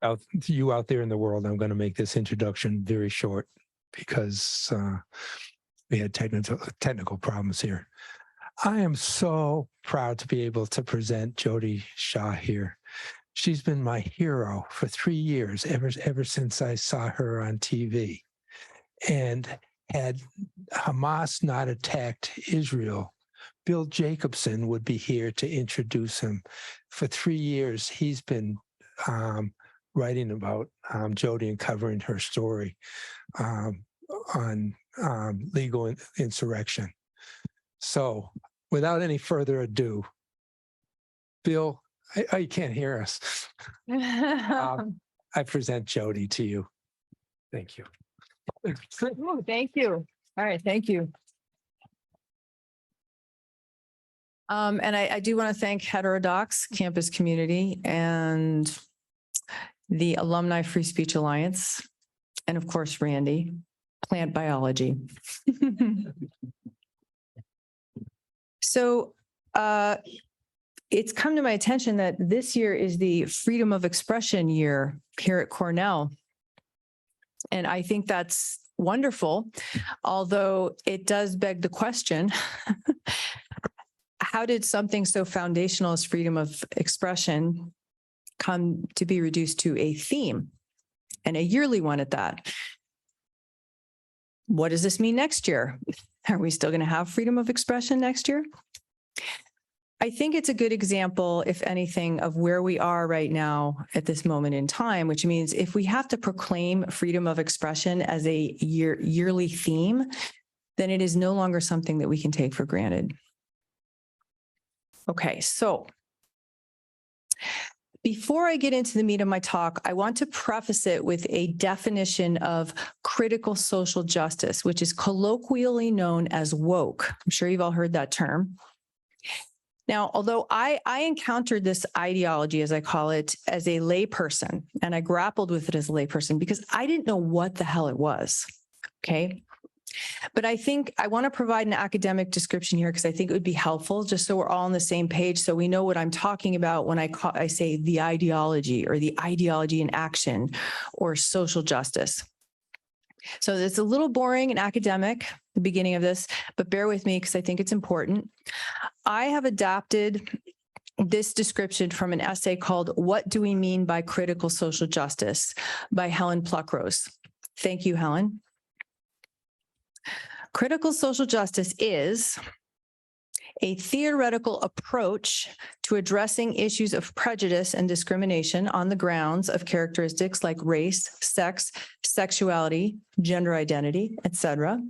out there in the world, I'm going to make this introduction very short because we had technical problems here. I am so proud to be able to present Jodi Shah here. She's been my hero for 3 years, ever since I saw her on TV. And had Hamas not attacked Israel, Bill Jacobson would be here to introduce him. For 3 years, he's been writing about Jodi and covering her story on legal insurrection. So without any further ado, Bill, you can't hear us. I present Jodi to you. Thank you. Oh, thank you. All right, thank you. And I do want to thank Heterodox campus community and the Alumni Free Speech Alliance, and of course, Randy, plant biology. So it's come to my attention that this year is the freedom of expression year here at Cornell. And I think that's wonderful, although it does beg the question, how did something so foundational as freedom of expression come to be reduced to a theme, and a yearly one at that? What does this mean next year? Are we still going to have freedom of expression next year? I think it's a good example, if anything, of where we are right now at this moment in time, which means if we have to proclaim freedom of expression as a yearly theme, then it is no longer something that we can take for granted. Okay, so before I get into the meat of my talk, I want to preface it with a definition of critical social justice, which is colloquially known as woke. I'm sure you've all heard that term. Now, although I encountered this ideology, as I call it, as a layperson, and I grappled with it as a layperson because I didn't know what the hell it was, okay? But I think I want to provide an academic description here because I think it would be helpful, just so we're all on the same page, so we know what I'm talking about when I say the ideology, or the ideology in action, or social justice. So it's a little boring and academic, the beginning of this, but bear with me because I think it's important. I have adapted this description from an essay called "What Do We Mean by Critical Social Justice" by Helen Pluckrose. Thank you, Helen. Critical social justice is a theoretical approach to addressing issues of prejudice and discrimination on the grounds of characteristics like race, sex, sexuality, gender identity, etc.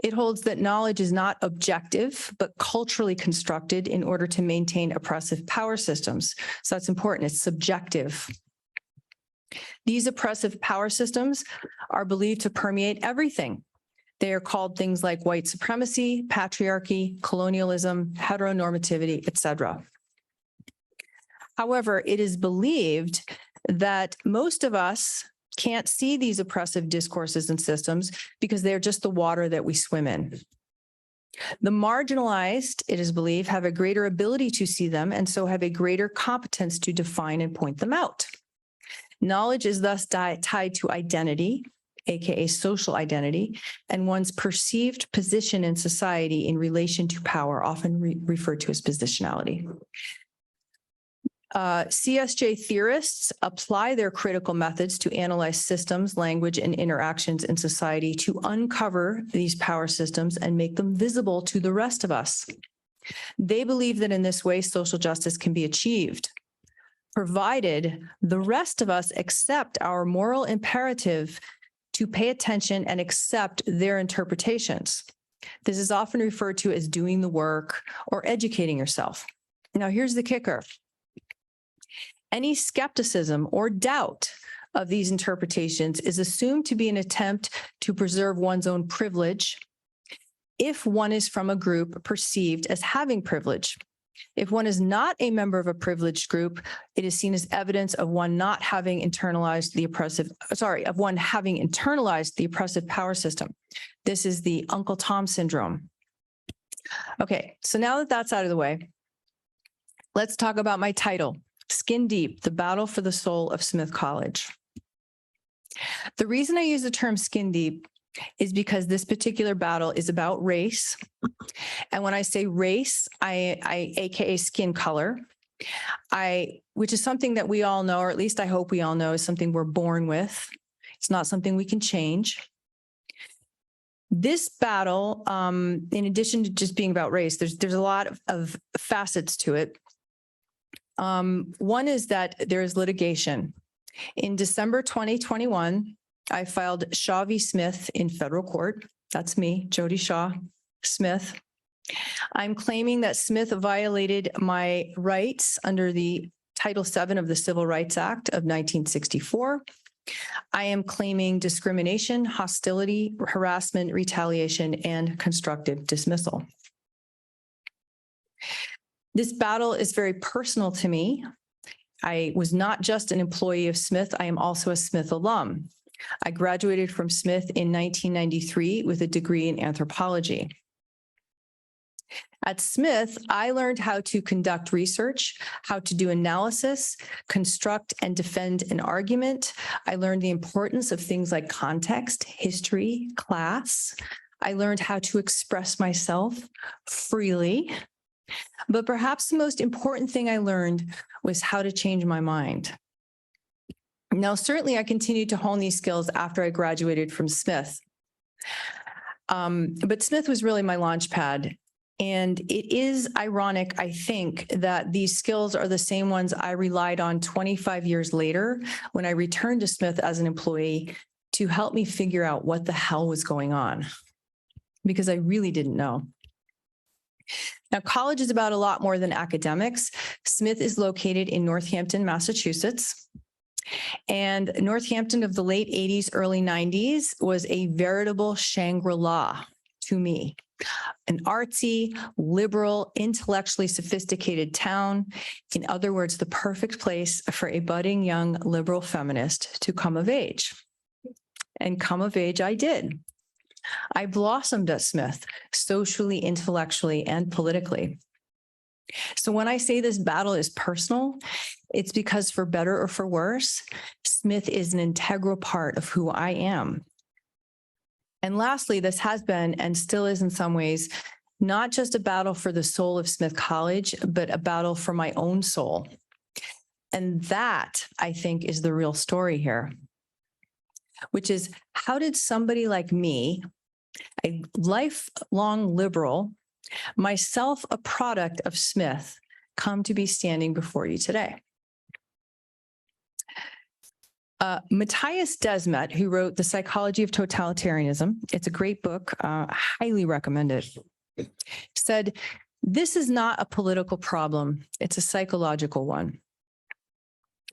It holds that knowledge is not objective, but culturally constructed in order to maintain oppressive power systems. So that's important. It's subjective. These oppressive power systems are believed to permeate everything. They are called things like white supremacy, patriarchy, colonialism, heteronormativity, etc. However, it is believed that most of us can't see these oppressive discourses and systems because they're just the water that we swim in. The marginalized, it is believed, have a greater ability to see them and so have a greater competence to define and point them out. Knowledge is thus tied to identity, aka social identity, and one's perceived position in society in relation to power, often referred to as positionality. CSJ theorists apply their critical methods to analyze systems, language, and interactions in society to uncover these power systems and make them visible to the rest of us. They believe that in this way, social justice can be achieved, provided the rest of us accept our moral imperative to pay attention and accept their interpretations. This is often referred to as doing the work or educating yourself. Now, here's the kicker. Any skepticism or doubt of these interpretations is assumed to be an attempt to preserve one's own privilege if one is from a group perceived as having privilege. If one is not a member of a privileged group, it is seen as evidence of one not having internalized the having internalized the oppressive power system. This is the Uncle Tom syndrome. Okay, so now that that's out of the way, let's talk about my title, Skin Deep, the battle for the soul of Smith College. The reason I use the term skin deep is because this particular battle is about race. And when I say race, I AKA skin color, which is something that we all know, or at least I hope we all know, is something we're born with. It's not something we can change. This battle, in addition to just being about race, there's a lot of facets to it. One is that there is litigation. In December 2021, I filed Shaw v. Smith in federal court. That's me, Jodi Shaw Smith. I'm claiming that Smith violated my rights under the Title VII of the Civil Rights Act of 1964. I am claiming discrimination, hostility, harassment, retaliation, and constructive dismissal. This battle is very personal to me. I was not just an employee of Smith, I am also a Smith alum. I graduated from Smith in 1993 with a degree in anthropology. At Smith, I learned how to conduct research, how to do analysis, construct and defend an argument. I learned the importance of things like context, history, class. I learned how to express myself freely. But perhaps the most important thing I learned was how to change my mind. Now, certainly I continued to hone these skills after I graduated from Smith. But Smith was really my launch pad. And it is ironic, I think, that these skills are the same ones I relied on 25 years later when I returned to Smith as an employee to help me figure out what the hell was going on, because I really didn't know. Now, college is about a lot more than academics. Smith is located in Northampton, Massachusetts. And Northampton of the late 80s, early 90s was a veritable Shangri-La to me. An artsy, liberal, intellectually sophisticated town. In other words, the perfect place for a budding young liberal feminist to come of age. And come of age I did. I blossomed at Smith, socially, intellectually, and politically. So when I say this battle is personal, it's because for better or for worse, Smith is an integral part of who I am. And lastly, this has been and still is in some ways, not just a battle for the soul of Smith College, but a battle for my own soul. And that, I think, is the real story here, which is how did somebody like me, a lifelong liberal, myself a product of Smith, come to be standing before you today? Matthias Desmet, who wrote The Psychology of Totalitarianism, it's a great book, highly recommended, said, "This is not a political problem, it's a psychological one."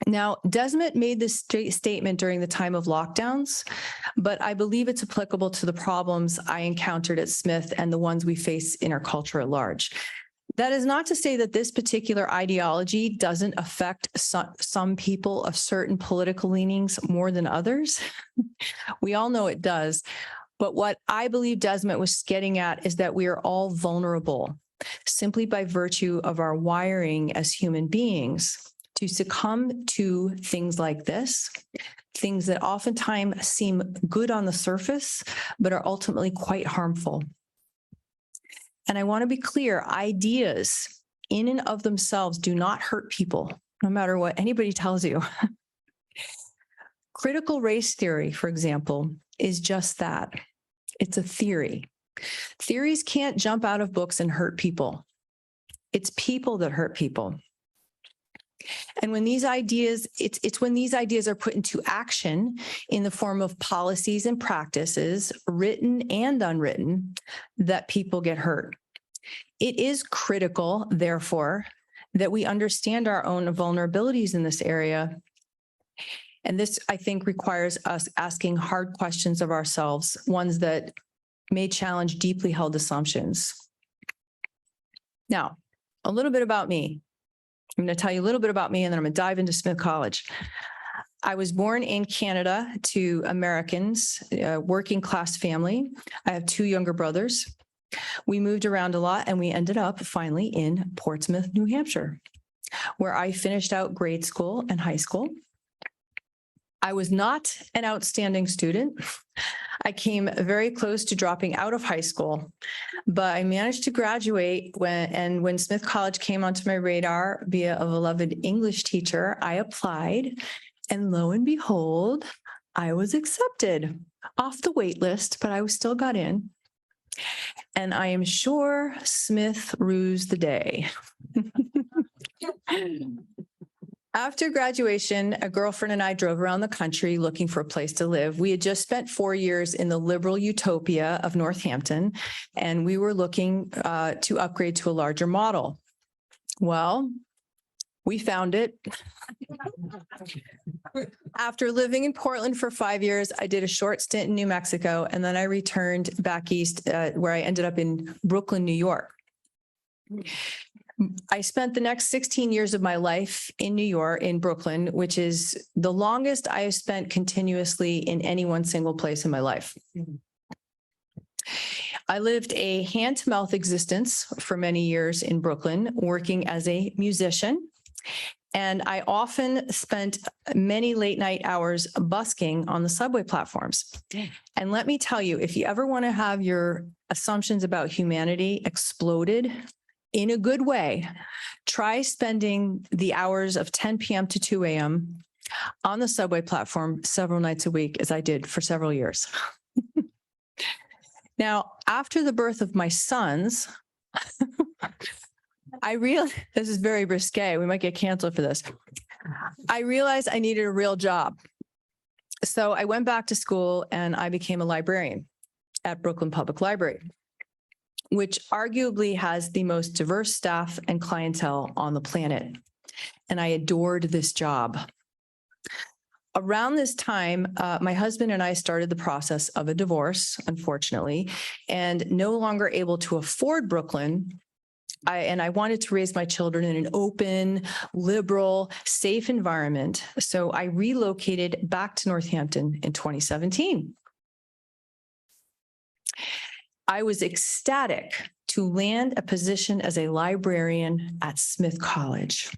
Now, Desmet made this statement during the time of lockdowns, but I believe it's applicable to the problems I encountered at Smith and the ones we face in our culture at large. That is not to say that this particular ideology doesn't affect some people of certain political leanings more than others. We all know it does. But what I believe Desmet was getting at is that we are all vulnerable simply by virtue of our wiring as human beings to succumb to things like this, things that oftentimes seem good on the surface, but are ultimately quite harmful. And I want to be clear, ideas in and of themselves do not hurt people, no matter what anybody tells you. Critical race theory, for example, is just that. It's a theory. Theories can't jump out of books and hurt people. It's people that hurt people. And when these ideas, it's when these ideas are put into action in the form of policies and practices, written and unwritten, that people get hurt. It is critical, therefore, that we understand our own vulnerabilities in this area. And this, I think, requires us asking hard questions of ourselves, ones that may challenge deeply held assumptions. Now, a little bit about me. I'm going to tell you a little bit about me, and then I'm going to dive into Smith College. I was born in Canada to Americans, working class family. I have two younger brothers. We moved around a lot, and we ended up finally in Portsmouth, New Hampshire. where I finished out grade school and high school. I was not an outstanding student. I came very close to dropping out of high school, but I managed to graduate when Smith College came onto my radar via a beloved English teacher. I applied, and lo and behold, I was accepted off the wait list, but I still got in. And I am sure Smith rues the day. After graduation, a girlfriend and I drove around the country looking for a place to live. We had just spent 4 years in the liberal utopia of Northampton, and we were looking to upgrade to a larger model. Well, we found it. After living in Portland for 5 years, I did a short stint in New Mexico, and then I returned back east where I ended up in Brooklyn, New York. I spent the next 16 years of my life in New York, in Brooklyn, which is the longest I have spent continuously in any one single place in my life. I lived a hand-to-mouth existence for many years in Brooklyn, working as a musician. And I often spent many late night hours busking on the subway platforms. And let me tell you, if you ever want to have your assumptions about humanity exploded in a good way, try spending the hours of 10 p.m. to 2 a.m. on the subway platform several nights a week, as I did for several years. Now, after the birth of my sons, I realized, this is very risque, we might get canceled for this. I realized I needed a real job. So I went back to school and I became a librarian at Brooklyn Public Library, which arguably has the most diverse staff and clientele on the planet. And I adored this job. Around this time, my husband and I started the process of a divorce, unfortunately, and no longer able to afford Brooklyn. I wanted to raise my children in an open, liberal, safe environment. So I relocated back to Northampton in 2017. I was ecstatic to land a position as a librarian at Smith College.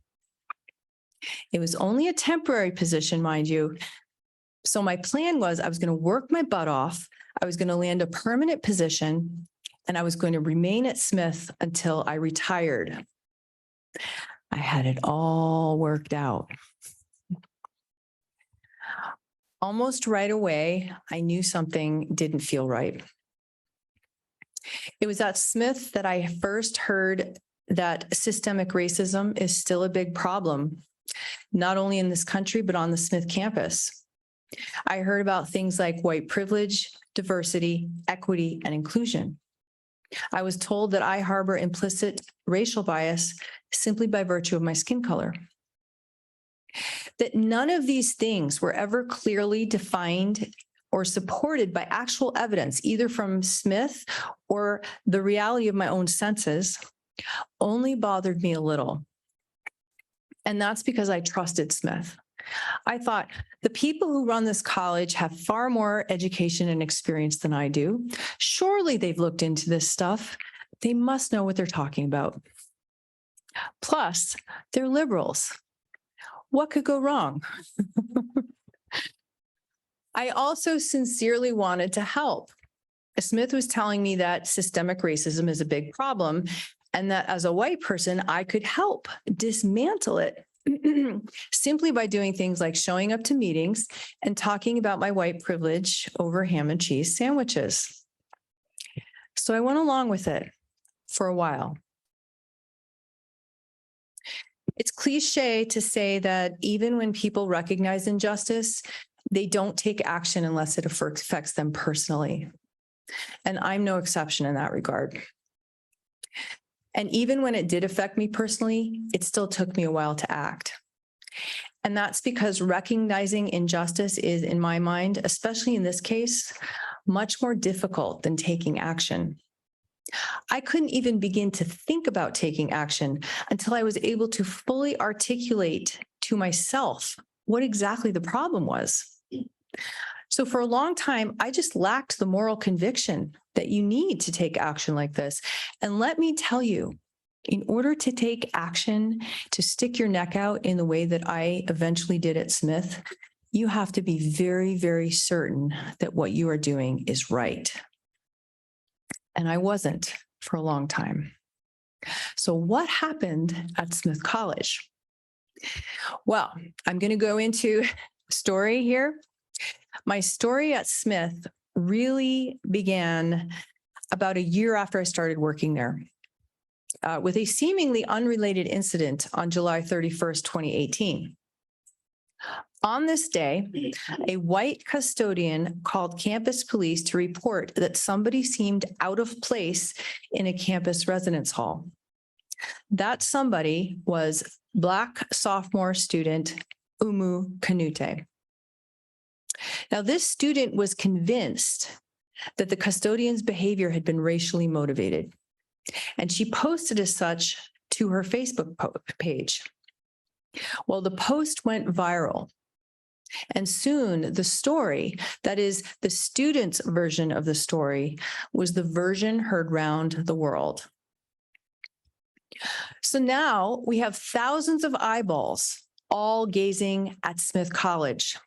It was only a temporary position, mind you. So my plan was I was going to work my butt off. I was going to land a permanent position, and I was going to remain at Smith until I retired. I had it all worked out. Almost right away, I knew something didn't feel right. It was at Smith that I first heard that systemic racism is still a big problem, not only in this country, but on the Smith campus. I heard about things like white privilege, diversity, equity, and inclusion. I was told that I harbor implicit racial bias simply by virtue of my skin color. That none of these things were ever clearly defined or supported by actual evidence, either from Smith or the reality of my own senses, only bothered me a little. And that's because I trusted Smith. I thought, the people who run this college have far more education and experience than I do. Surely they've looked into this stuff. They must know what they're talking about. Plus, they're liberals. What could go wrong? I also sincerely wanted to help. Smith was telling me that systemic racism is a big problem, and that as a white person, I could help dismantle it simply by doing things like showing up to meetings and talking about my white privilege over ham and cheese sandwiches. So I went along with it for a while. It's cliche to say that even when people recognize injustice, they don't take action unless it affects them personally. And I'm no exception in that regard. And even when it did affect me personally, it still took me a while to act. And that's because recognizing injustice is, in my mind, especially in this case, much more difficult than taking action. I couldn't even begin to think about taking action until I was able to fully articulate to myself what exactly the problem was. So for a long time, I just lacked the moral conviction that you need to take action like this. And let me tell you, in order to take action, to stick your neck out in the way that I eventually did at Smith, you have to be very, very certain that what you are doing is right. And I wasn't for a long time. So what happened at Smith College? Well, I'm going to go into a story here. My story at Smith really began about a year after I started working there. With a seemingly unrelated incident on July 31st, 2018. On this day, a white custodian called campus police to report that somebody seemed out of place in a campus residence hall. That somebody was Black sophomore student Umu Kanute. Now, this student was convinced that the custodian's behavior had been racially motivated, and she posted as such to her Facebook page. Well, the post went viral, and soon the story, that is the student's version of the story, was the version heard round the world. So now we have thousands of eyeballs all gazing at Smith College.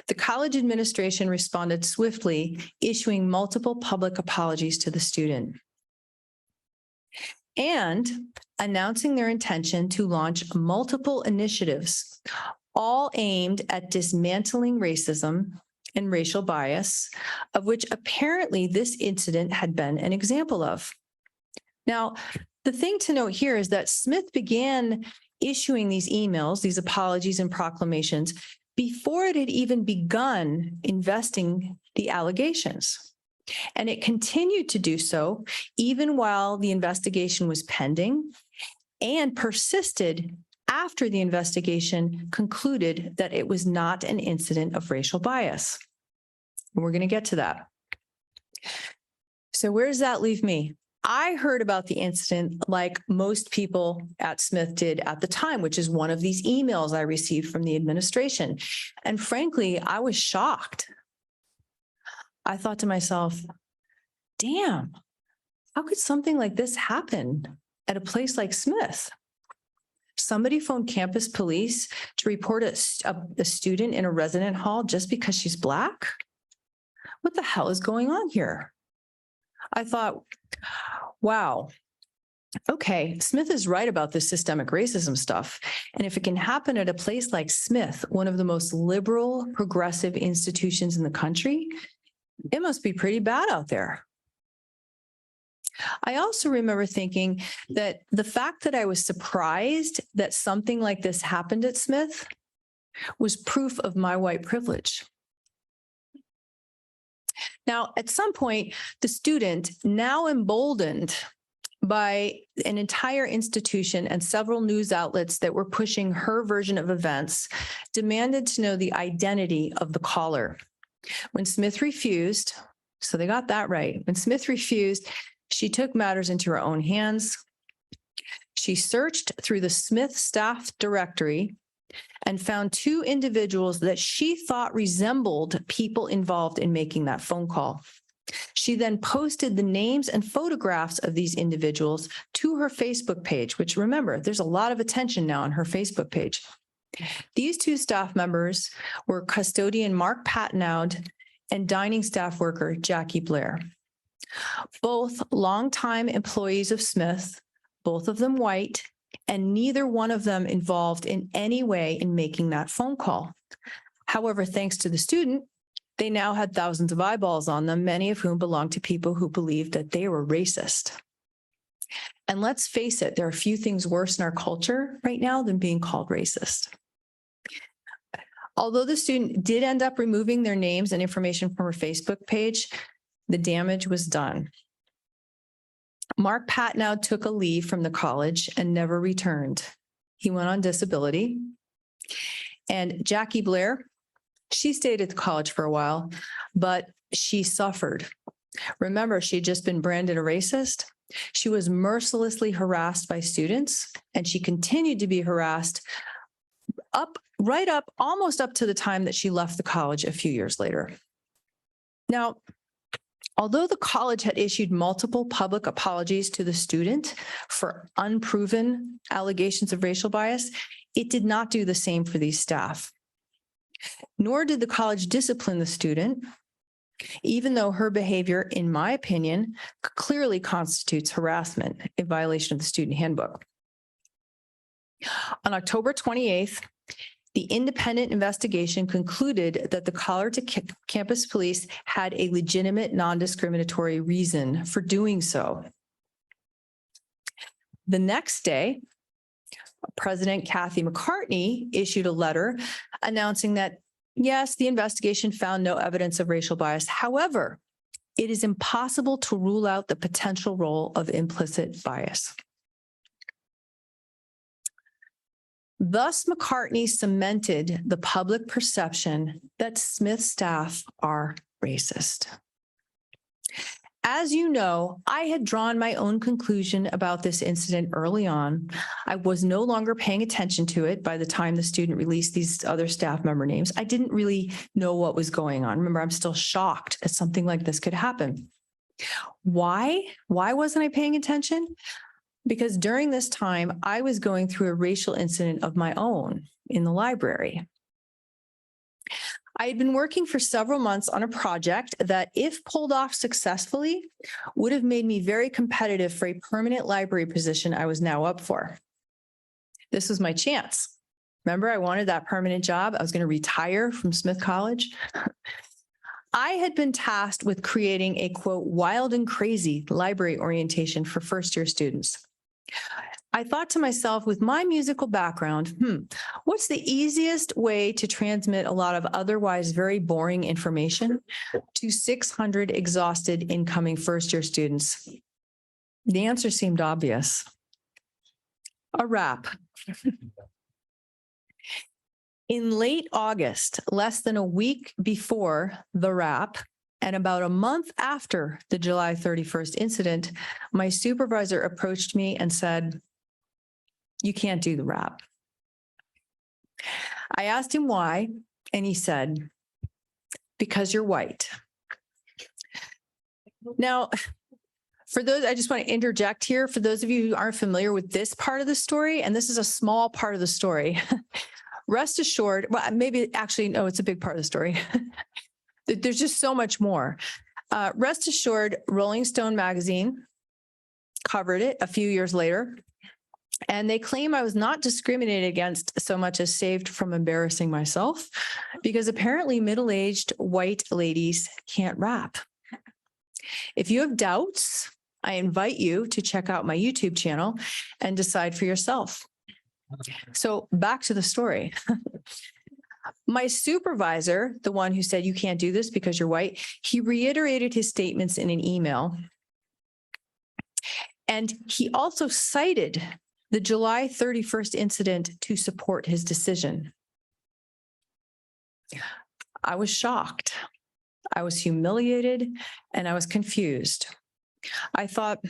The college administration responded swiftly, issuing multiple public apologies to the student and announcing their intention to launch multiple initiatives, all aimed at dismantling racism and racial bias, of which apparently this incident had been an example of. Now, the thing to note here is that Smith began issuing these emails, these apologies and proclamations, before it had even begun investing the allegations. And it continued to do so even while the investigation was pending and persisted after the investigation concluded that it was not an incident of racial bias. And we're going to get to that. So where does that leave me? I heard about the incident like most people at Smith did at the time, which is one of these emails I received from the administration. And frankly, I was shocked. I thought to myself, damn, how could something like this happen at a place like Smith? Somebody phoned campus police to report a student in a resident hall just because she's Black? What the hell is going on here? I thought, wow, okay, Smith is right about this systemic racism stuff. And if it can happen at a place like Smith, one of the most liberal, progressive institutions in the country, it must be pretty bad out there. I also remember thinking that the fact that I was surprised that something like this happened at Smith was proof of my white privilege. Now, at some point, the student, now emboldened by an entire institution and several news outlets that were pushing her version of events, demanded to know the identity of the caller. When Smith refused, so they got that right. When Smith refused, she took matters into her own hands. She searched through the Smith staff directory and found two individuals that she thought resembled people involved in making that phone call. She then posted the names and photographs of theyese individuals to her Facebook page, which, remember, there's a lot of attention now on her Facebook page. These two staff members were custodian Mark Patnaud and dining staff worker Jackie Blair. Both longtime employees of Smith, both of them white, and neither one of them involved in any way in making that phone call. However, thanks to the student, they now had thousands of eyeballs on them, many of whom belonged to people who believed that they were racist. And let's face it, there are few things worse in our culture right now than being called racist. Although the student did end up removing their names and information from her Facebook page, the damage was done. Mark Patnaud took a leave from the college and never returned. He went on disability. And Jackie Blair, she stayed at the college for a while, but she suffered. Remember, she had just been branded a racist. She was mercilessly harassed by students, and she continued to be harassed almost up to the time that she left the college a few years later. Now, Although the college had issued multiple public apologies to the student for unproven allegations of racial bias, it did not do the same for these staff. Nor did the college discipline the student, even though her behavior, in my opinion, clearly constitutes harassment, a violation of the student handbook. On October 28th, the independent investigation concluded that the Colorado campus police had a legitimate non-discriminatory reason for doing so. The next day, President Kathy McCartney issued a letter announcing that, yes, the investigation found no evidence of racial bias. However, it is impossible to rule out the potential role of implicit bias. Thus, McCartney cemented the public perception that Smith staff are racist. As you know, I had drawn my own conclusion about this incident early on. I was no longer paying attention to it by the time the student released these other staff member names. I didn't really know what was going on. Remember, I'm still shocked that something like this could happen. Why? Why wasn't I paying attention? Because during this time, I was going through a racial incident of my own in the library. I had been working for several months on a project that, if pulled off successfully, would have made me very competitive for a permanent library position I was now up for. This was my chance. Remember, I wanted that permanent job. I was going to retire from Smith College. I had been tasked with creating a, quote, wild and crazy library orientation for first-year students. I thought to myself, with my musical background, what's the easiest way to transmit a lot of otherwise very boring information to 600 exhausted incoming first-year students? The answer seemed obvious. A rap. In late August, less than a week before the rap, and about a month after the July 31st incident, my supervisor approached me and said, "You can't do the rap." I asked him why, and he said, "Because you're white." Now, for those, I just want to interject here, for those of you who aren't familiar with this part of the story, and this is a small part of the story, rest assured, well, maybe actually, no, it's a big part of the story. There's just so much more. Rest assured, Rolling Stone magazine covered it a few years later, and they claim I was not discriminated against so much as saved from embarrassing myself, because apparently middle-aged white ladies can't rap. If you have doubts, I invite you to check out my YouTube channel and decide for yourself. So back to the story. My supervisor, the one who said, "You can't do this because you're white," he reiterated his statements in an email. And he also cited the July 31st incident to support his decision. I was shocked. I was humiliated, and I was confused. I thought,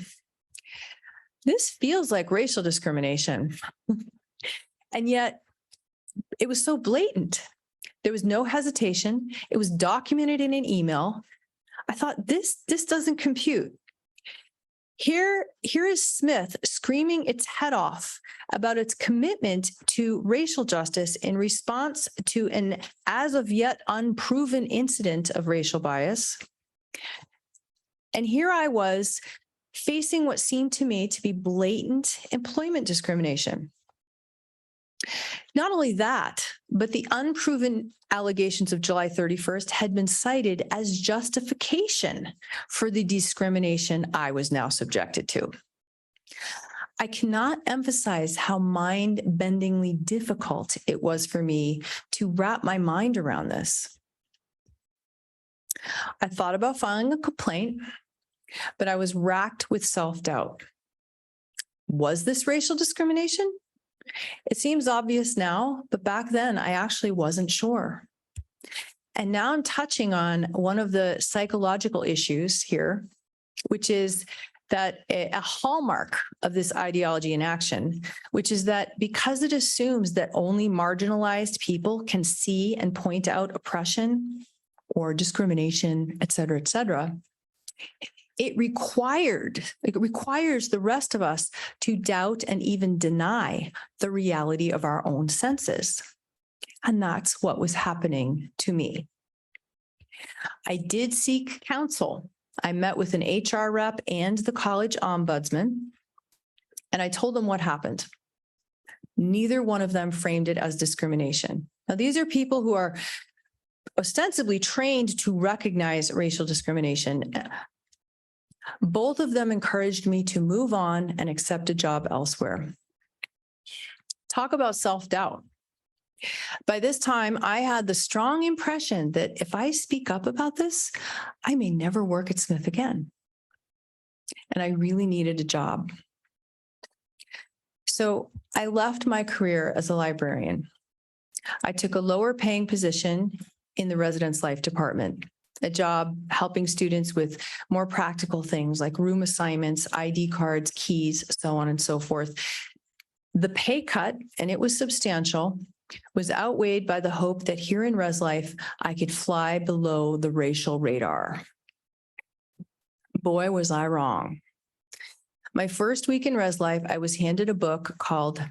this feels like racial discrimination. And yet, it was so blatant. There was no hesitation. It was documented in an email. I thought, this doesn't compute. Here is Smith screaming its head off about its commitment to racial justice in response to an as of yet unproven incident of racial bias. And here I was facing what seemed to me to be blatant employment discrimination. Not only that, but the unproven allegations of July 31st had been cited as justification for the discrimination I was now subjected to. I cannot emphasize how mind-bendingly difficult it was for me to wrap my mind around this. I thought about filing a complaint, but I was racked with self-doubt. Was this racial discrimination? It seems obvious now, but back then I actually wasn't sure. And now I'm touching on one of the psychological issues here, which is that a hallmark of this ideology in action, which is that because it assumes that only marginalized people can see and point out oppression or discrimination, et cetera, It requires the rest of us to doubt and even deny the reality of our own senses. And that's what was happening to me. I did seek counsel. I met with an HR rep and the college ombudsman, and I told them what happened. Neither one of them framed it as discrimination. Now, these are people who are ostensibly trained to recognize racial discrimination. Both of them encouraged me to move on and accept a job elsewhere. Talk about self-doubt. By this time, I had the strong impression that if I speak up about this, I may never work at Smith again. And I really needed a job. So I left my career as a librarian. I took a lower paying position in the residence life department, a job helping students with more practical things like room assignments, ID cards, keys, so on and so forth. The pay cut, and it was substantial, was outweighed by the hope that here in Res Life, I could fly below the racial radar. Boy, was I wrong. My first week in Res Life, I was handed a book called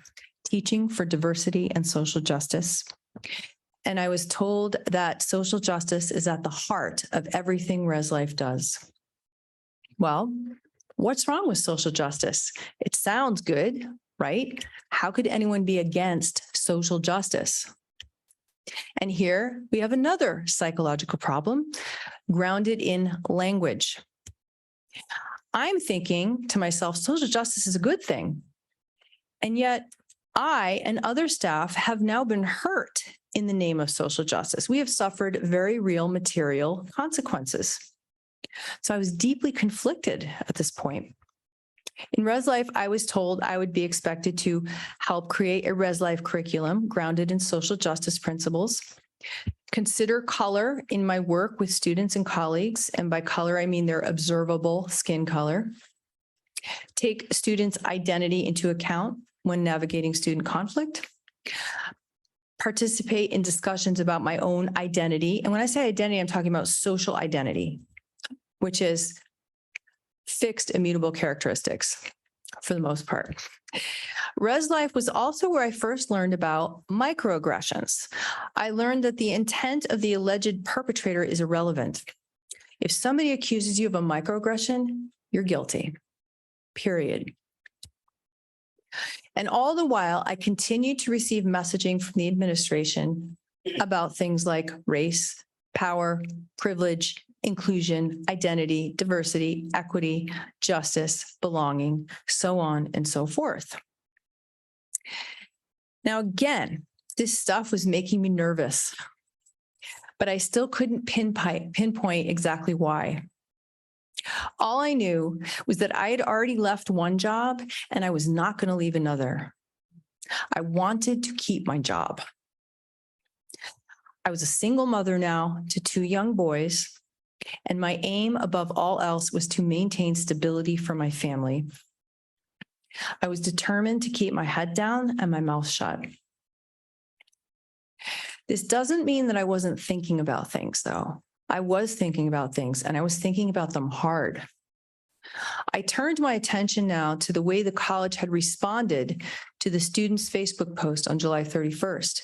Teaching for Diversity and Social Justice. And I was told that social justice is at the heart of everything Res Life does. Well, what's wrong with social justice? It sounds good, right? How could anyone be against social justice? And here we have another psychological problem grounded in language. I'm thinking to myself, social justice is a good thing. And yet I and other staff have now been hurt in the name of social justice. We have suffered very real material consequences. So I was deeply conflicted at this point. In Res Life, I was told I would be expected to help create a Res Life curriculum grounded in social justice principles, consider color in my work with students and colleagues, and by color, I mean their observable skin color, take students' identity into account when navigating student conflict, participate in discussions about my own identity. And when I say identity, I'm talking about social identity, which is fixed, immutable characteristics for the most part. Res Life was also where I first learned about microaggressions. I learned that the intent of the alleged perpetrator is irrelevant. If somebody accuses you of a microaggression, you're guilty, period. And all the while, I continued to receive messaging from the administration about things like race, power, privilege, inclusion, identity, diversity, equity, justice, belonging, so on and so forth. Now, again, this stuff was making me nervous, but I still couldn't pinpoint exactly why. All I knew was that I had already left one job and I was not going to leave another. I wanted to keep my job. I was a single mother now to 2 young boys, and my aim above all else was to maintain stability for my family. I was determined to keep my head down and my mouth shut. This doesn't mean that I wasn't thinking about things, though. I was thinking about things, and I was thinking about them hard. I turned my attention now to the way the college had responded to the students' Facebook post on July 31st.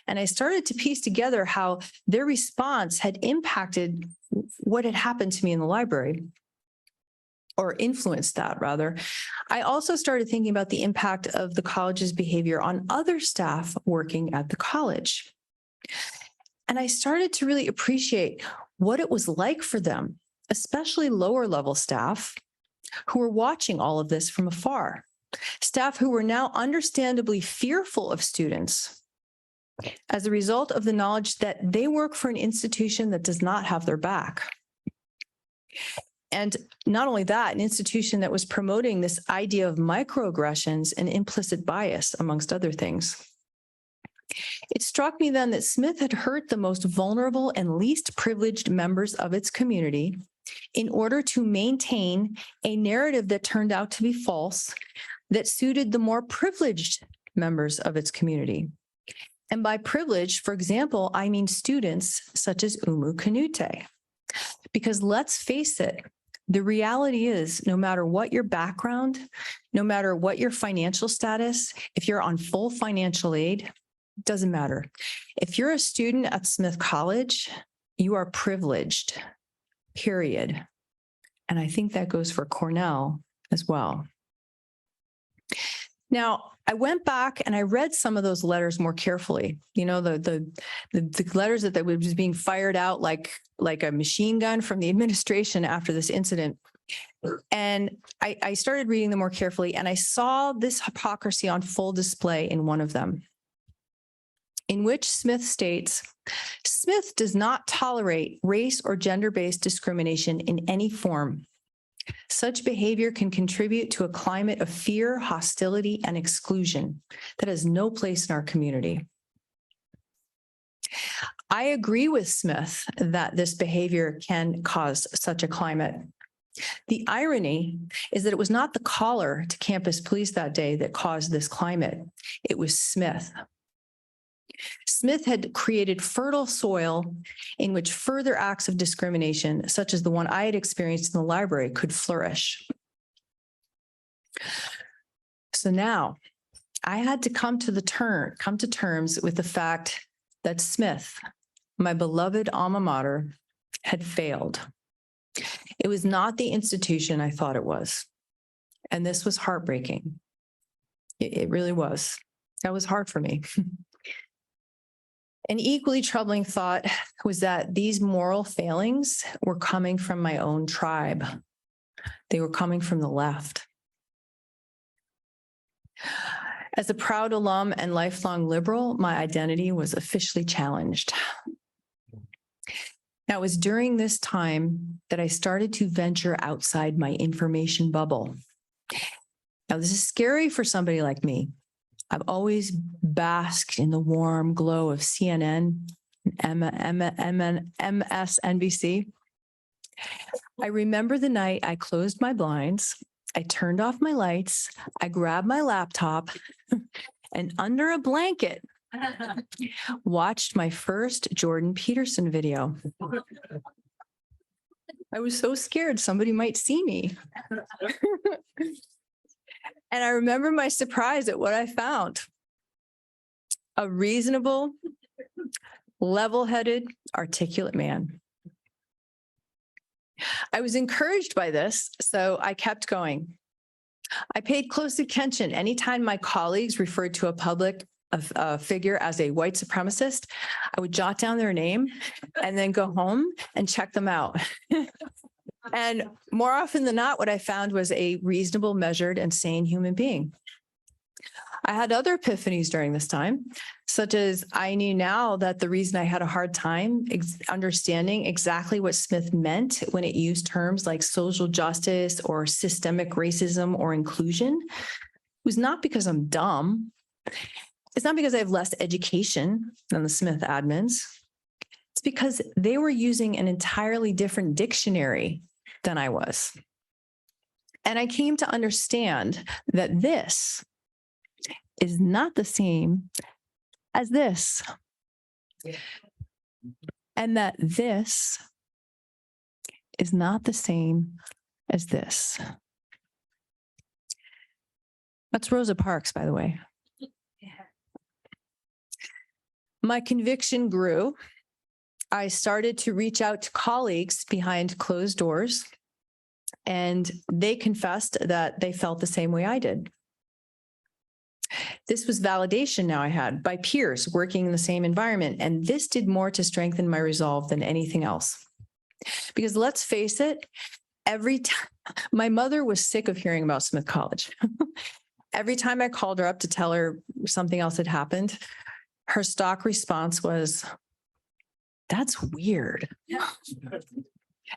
And I started to piece together how their response had impacted what had happened to me in the library, or influenced that, rather. I also started thinking about the impact of the college's behavior on other staff working at the college. And I started to really appreciate what it was like for them, especially lower level staff who were watching all of this from afar, staff who were now understandably fearful of students as a result of the knowledge that they work for an institution that does not have their back. And not only that, an institution that was promoting this idea of microaggressions and implicit bias, amongst other things. It struck me then that Smith had hurt the most vulnerable and least privileged members of its community in order to maintain a narrative that turned out to be false, that suited the more privileged members of its community. And by privilege, for example, I mean students such as Umu Kanute. Because let's face it, The reality is, no matter what your background, no matter what your financial status, if you're on full financial aid, doesn't matter. If you're a student at Smith College, you are privileged, period. And I think that goes for Cornell as well. Now, I went back and I read some of those letters more carefully. You know, the letters that were just being fired out like a machine gun from the administration after this incident. And I started reading them more carefully, and I saw this hypocrisy on full display in one of them, in which Smith states, Smith does not tolerate race or gender-based discrimination in any form. Such behavior can contribute to a climate of fear, hostility, and exclusion that has no place in our community. I agree with Smith that this behavior can cause such a climate. The irony is that it was not the caller to campus police that day that caused this climate. It was Smith. Smith had created fertile soil in which further acts of discrimination, such as the one I had experienced in the library, could flourish. So now I had to come to terms with the fact that Smith, my beloved alma mater, had failed. It was not the institution I thought it was. And this was heartbreaking. It really was. That was hard for me. An equally troubling thought was that these moral failings were coming from my own tribe. They were coming from the left. As a proud alum and lifelong liberal, my identity was officially challenged. Now, it was during this time that I started to venture outside my information bubble. Now, this is scary for somebody like me. I've always basked in the warm glow of CNN, MSNBC. I remember the night I closed my blinds, I turned off my lights, I grabbed my laptop, and under a blanket, watched my first Jordan Peterson video. I was so scared somebody might see me. And I remember my surprise at what I found. A reasonable, level-headed, articulate man. I was encouraged by this, so I kept going. I paid close attention. Anytime my colleagues referred to a public figure as a white supremacist, I would jot down their name and then go home and check them out. And more often than not, what I found was a reasonable, measured, and sane human being. I had other epiphanies during this time, such as I knew now that the reason I had a hard time understanding exactly what Smith meant when it used terms like social justice or systemic racism or inclusion was not because I'm dumb. It's not because I have less education than the Smith admins. It's because they were using an entirely different dictionary than I was. And I came to understand that this is not the same as this. And that this is not the same as this. That's Rosa Parks, by the way. My conviction grew. I started to reach out to colleagues behind closed doors, and they confessed that they felt the same way I did. This was validation now I had by peers working in the same environment, and this did more to strengthen my resolve than anything else. Because let's face it, every time my mother was sick of hearing about Smith College. Every time I called her up to tell her something else had happened, her stock response was, "That's weird." Yeah.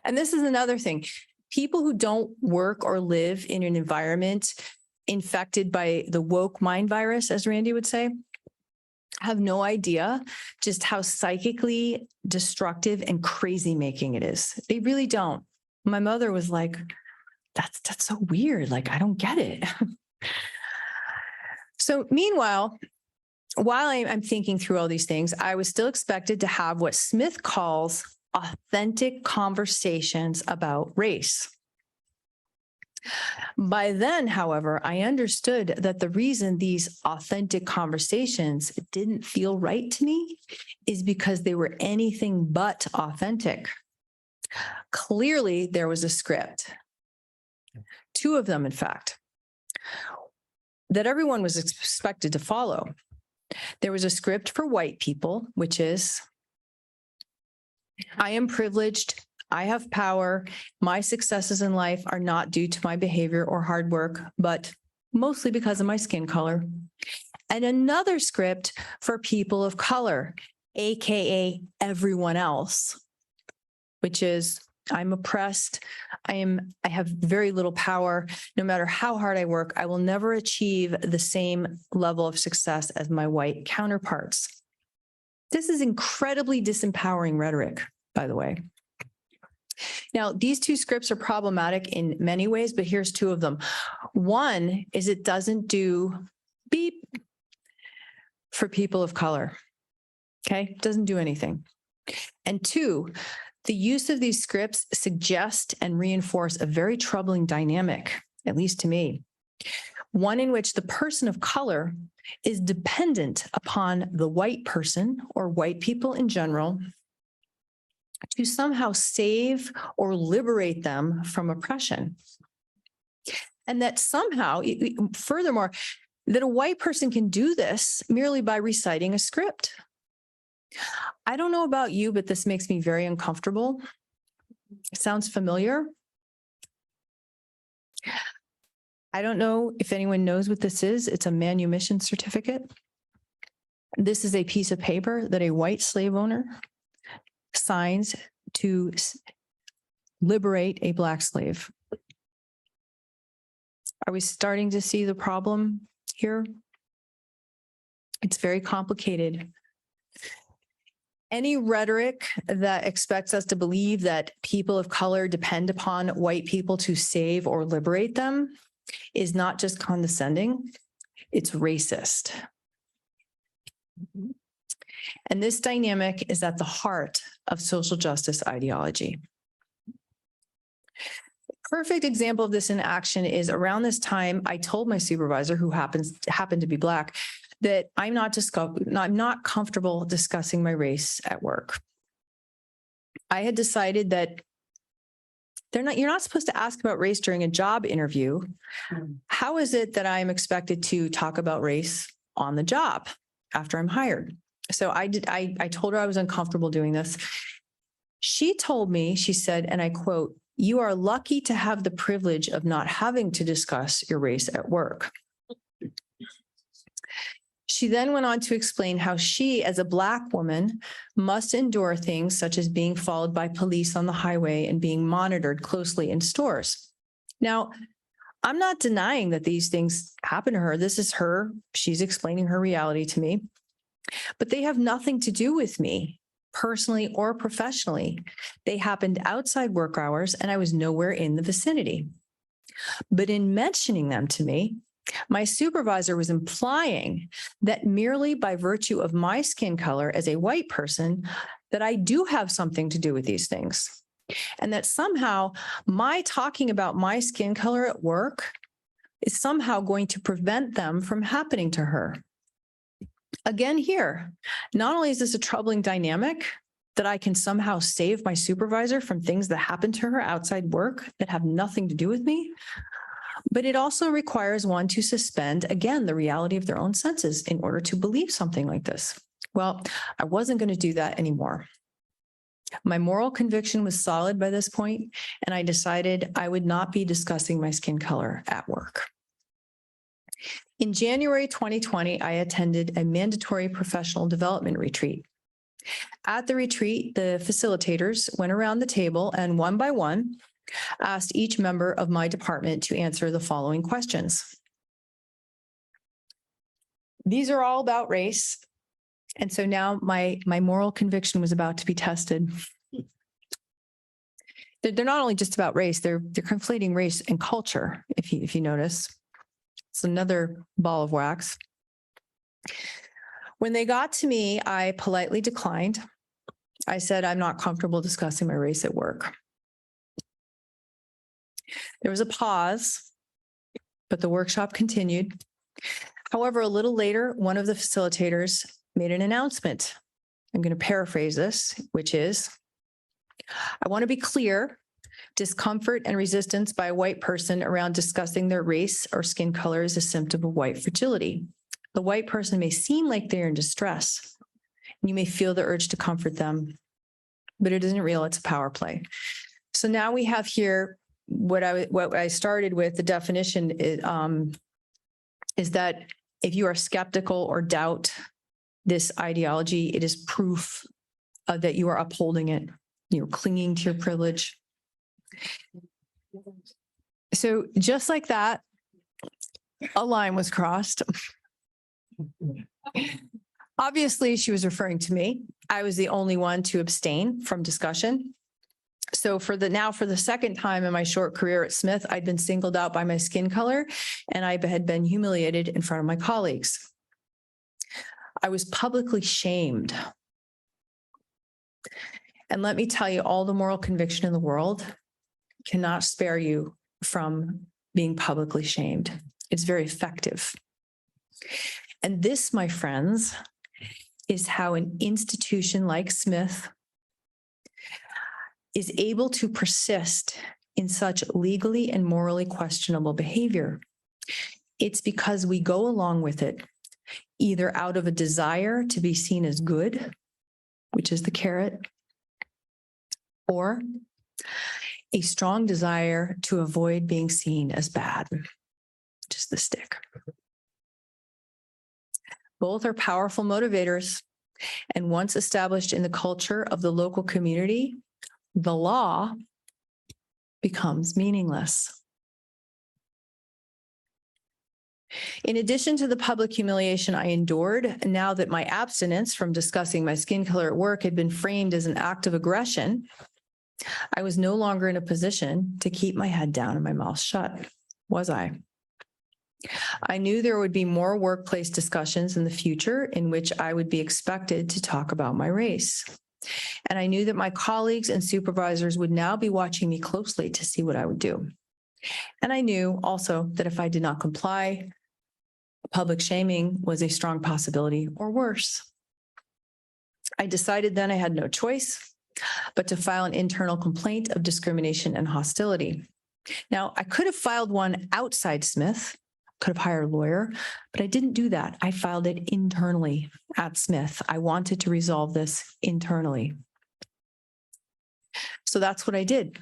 And this is another thing. People who don't work or live in an environment infected by the woke mind virus, as Randy would say, have no idea just how psychically destructive and crazy making it is. They really don't. My mother was like, that's so weird. Like, I don't get it. So meanwhile, while I'm thinking through all these things, I was still expected to have what Smith calls authentic conversations about race. By then, however, I understood that the reason these authentic conversations didn't feel right to me is because they were anything but authentic. Clearly, there was a script, 2 of them, in fact, that everyone was expected to follow. There was a script for white people, which is, I am privileged, I have power, my successes in life are not due to my behavior or hard work, but mostly because of my skin color. And another script for people of color, AKA everyone else, which is, I'm oppressed, I have very little power. No matter how hard I work, I will never achieve the same level of success as my white counterparts. This is incredibly disempowering rhetoric, by the way. Now, these 2 scripts are problematic in many ways, but here's 2 of them. One is it doesn't do beep for people of color. Okay, it doesn't do anything. And 2, the use of these scripts suggest and reinforce a very troubling dynamic, at least to me. One in which the person of color is dependent upon the white person or white people in general to somehow save or liberate them from oppression. And that somehow, furthermore, that a white person can do this merely by reciting a script. I don't know about you, but this makes me very uncomfortable. It sounds familiar. I don't know if anyone knows what this is. It's a manumission certificate. This is a piece of paper that a white slave owner signs to liberate a Black slave. Are we starting to see the problem here? It's very complicated. Any rhetoric that expects us to believe that people of color depend upon white people to save or liberate them is not just condescending, it's racist. And this dynamic is at the heart of social justice ideology. Perfect example of this in action is around this time, I told my supervisor, who happened to be Black, that I'm not comfortable discussing my race at work. I had decided that you're not supposed to ask about race during a job interview. How is it that I'm expected to talk about race on the job after I'm hired? So I told her I was uncomfortable doing this. She told me, she said, and I quote, "You are lucky to have the privilege of not having to discuss your race at work." She then went on to explain how she, as a Black woman, must endure things such as being followed by police on the highway and being monitored closely in stores. Now, I'm not denying that these things happen to her. This is her. She's explaining her reality to me. But they have nothing to do with me, personally or professionally. They happened outside work hours, and I was nowhere in the vicinity. But in mentioning them to me, my supervisor was implying that merely by virtue of my skin color as a white person, that I do have something to do with these things. And that somehow my talking about my skin color at work is somehow going to prevent them from happening to her. Again, here, not only is this a troubling dynamic that I can somehow save my supervisor from things that happen to her outside work that have nothing to do with me, but it also requires one to suspend, again, the reality of their own senses in order to believe something like this. Well, I wasn't going to do that anymore. My moral conviction was solid by this point, and I decided I would not be discussing my skin color at work. In January 2020, I attended a mandatory professional development retreat. At the retreat, the facilitators went around the table and one by one asked each member of my department to answer the following questions. These are all about race. And so now my moral conviction was about to be tested. They're not only just about race, they're conflating race and culture, if you notice. It's another ball of wax. When they got to me, I politely declined. I said, I'm not comfortable discussing my race at work. There was a pause, but the workshop continued. However, a little later, one of the facilitators made an announcement. I'm going to paraphrase this, which is, I want to be clear, discomfort and resistance by a white person around discussing their race or skin color is a symptom of white fragility. The white person may seem like they're in distress, and you may feel the urge to comfort them, but it isn't real, it's a power play. So now we have here what I started with, the definition is that if you are skeptical or doubt this ideology, it is proof that you are upholding it. You're clinging to your privilege. So just like that, a line was crossed. Obviously, she was referring to me. I was the only one to abstain from discussion. So for the second time in my short career at Smith, I'd been singled out by my skin color, and I had been humiliated in front of my colleagues. I was publicly shamed. And let me tell you, all the moral conviction in the world cannot spare you from being publicly shamed. It's very effective. And this, my friends, is how an institution like Smith is able to persist in such legally and morally questionable behavior. It's because we go along with it, either out of a desire to be seen as good, which is the carrot, or a strong desire to avoid being seen as bad, which is the stick. Both are powerful motivators, and once established in the culture of the local community, the law becomes meaningless. In addition to the public humiliation I endured, now that my abstinence from discussing my skin color at work had been framed as an act of aggression, I was no longer in a position to keep my head down and my mouth shut, was I? I knew there would be more workplace discussions in the future in which I would be expected to talk about my race. And I knew that my colleagues and supervisors would now be watching me closely to see what I would do. And I knew also that if I did not comply, public shaming was a strong possibility, or worse. I decided then I had no choice but to file an internal complaint of discrimination and hostility. Now, I could have filed one outside Smith, could have hired a lawyer, but I didn't do that. I filed it internally at Smith. I wanted to resolve this internally. So that's what I did.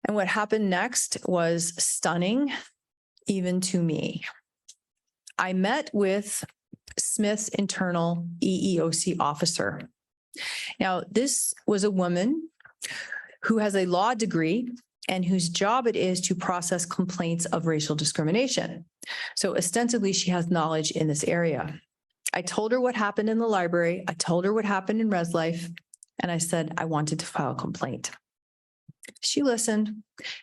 And what happened next was stunning, even to me. I met with Smith's internal EEOC officer. Now, this was a woman who has a law degree and whose job it is to process complaints of racial discrimination. So ostensibly, she has knowledge in this area. I told her what happened in the library. I told her what happened in Res Life, and I said I wanted to file a complaint. She listened,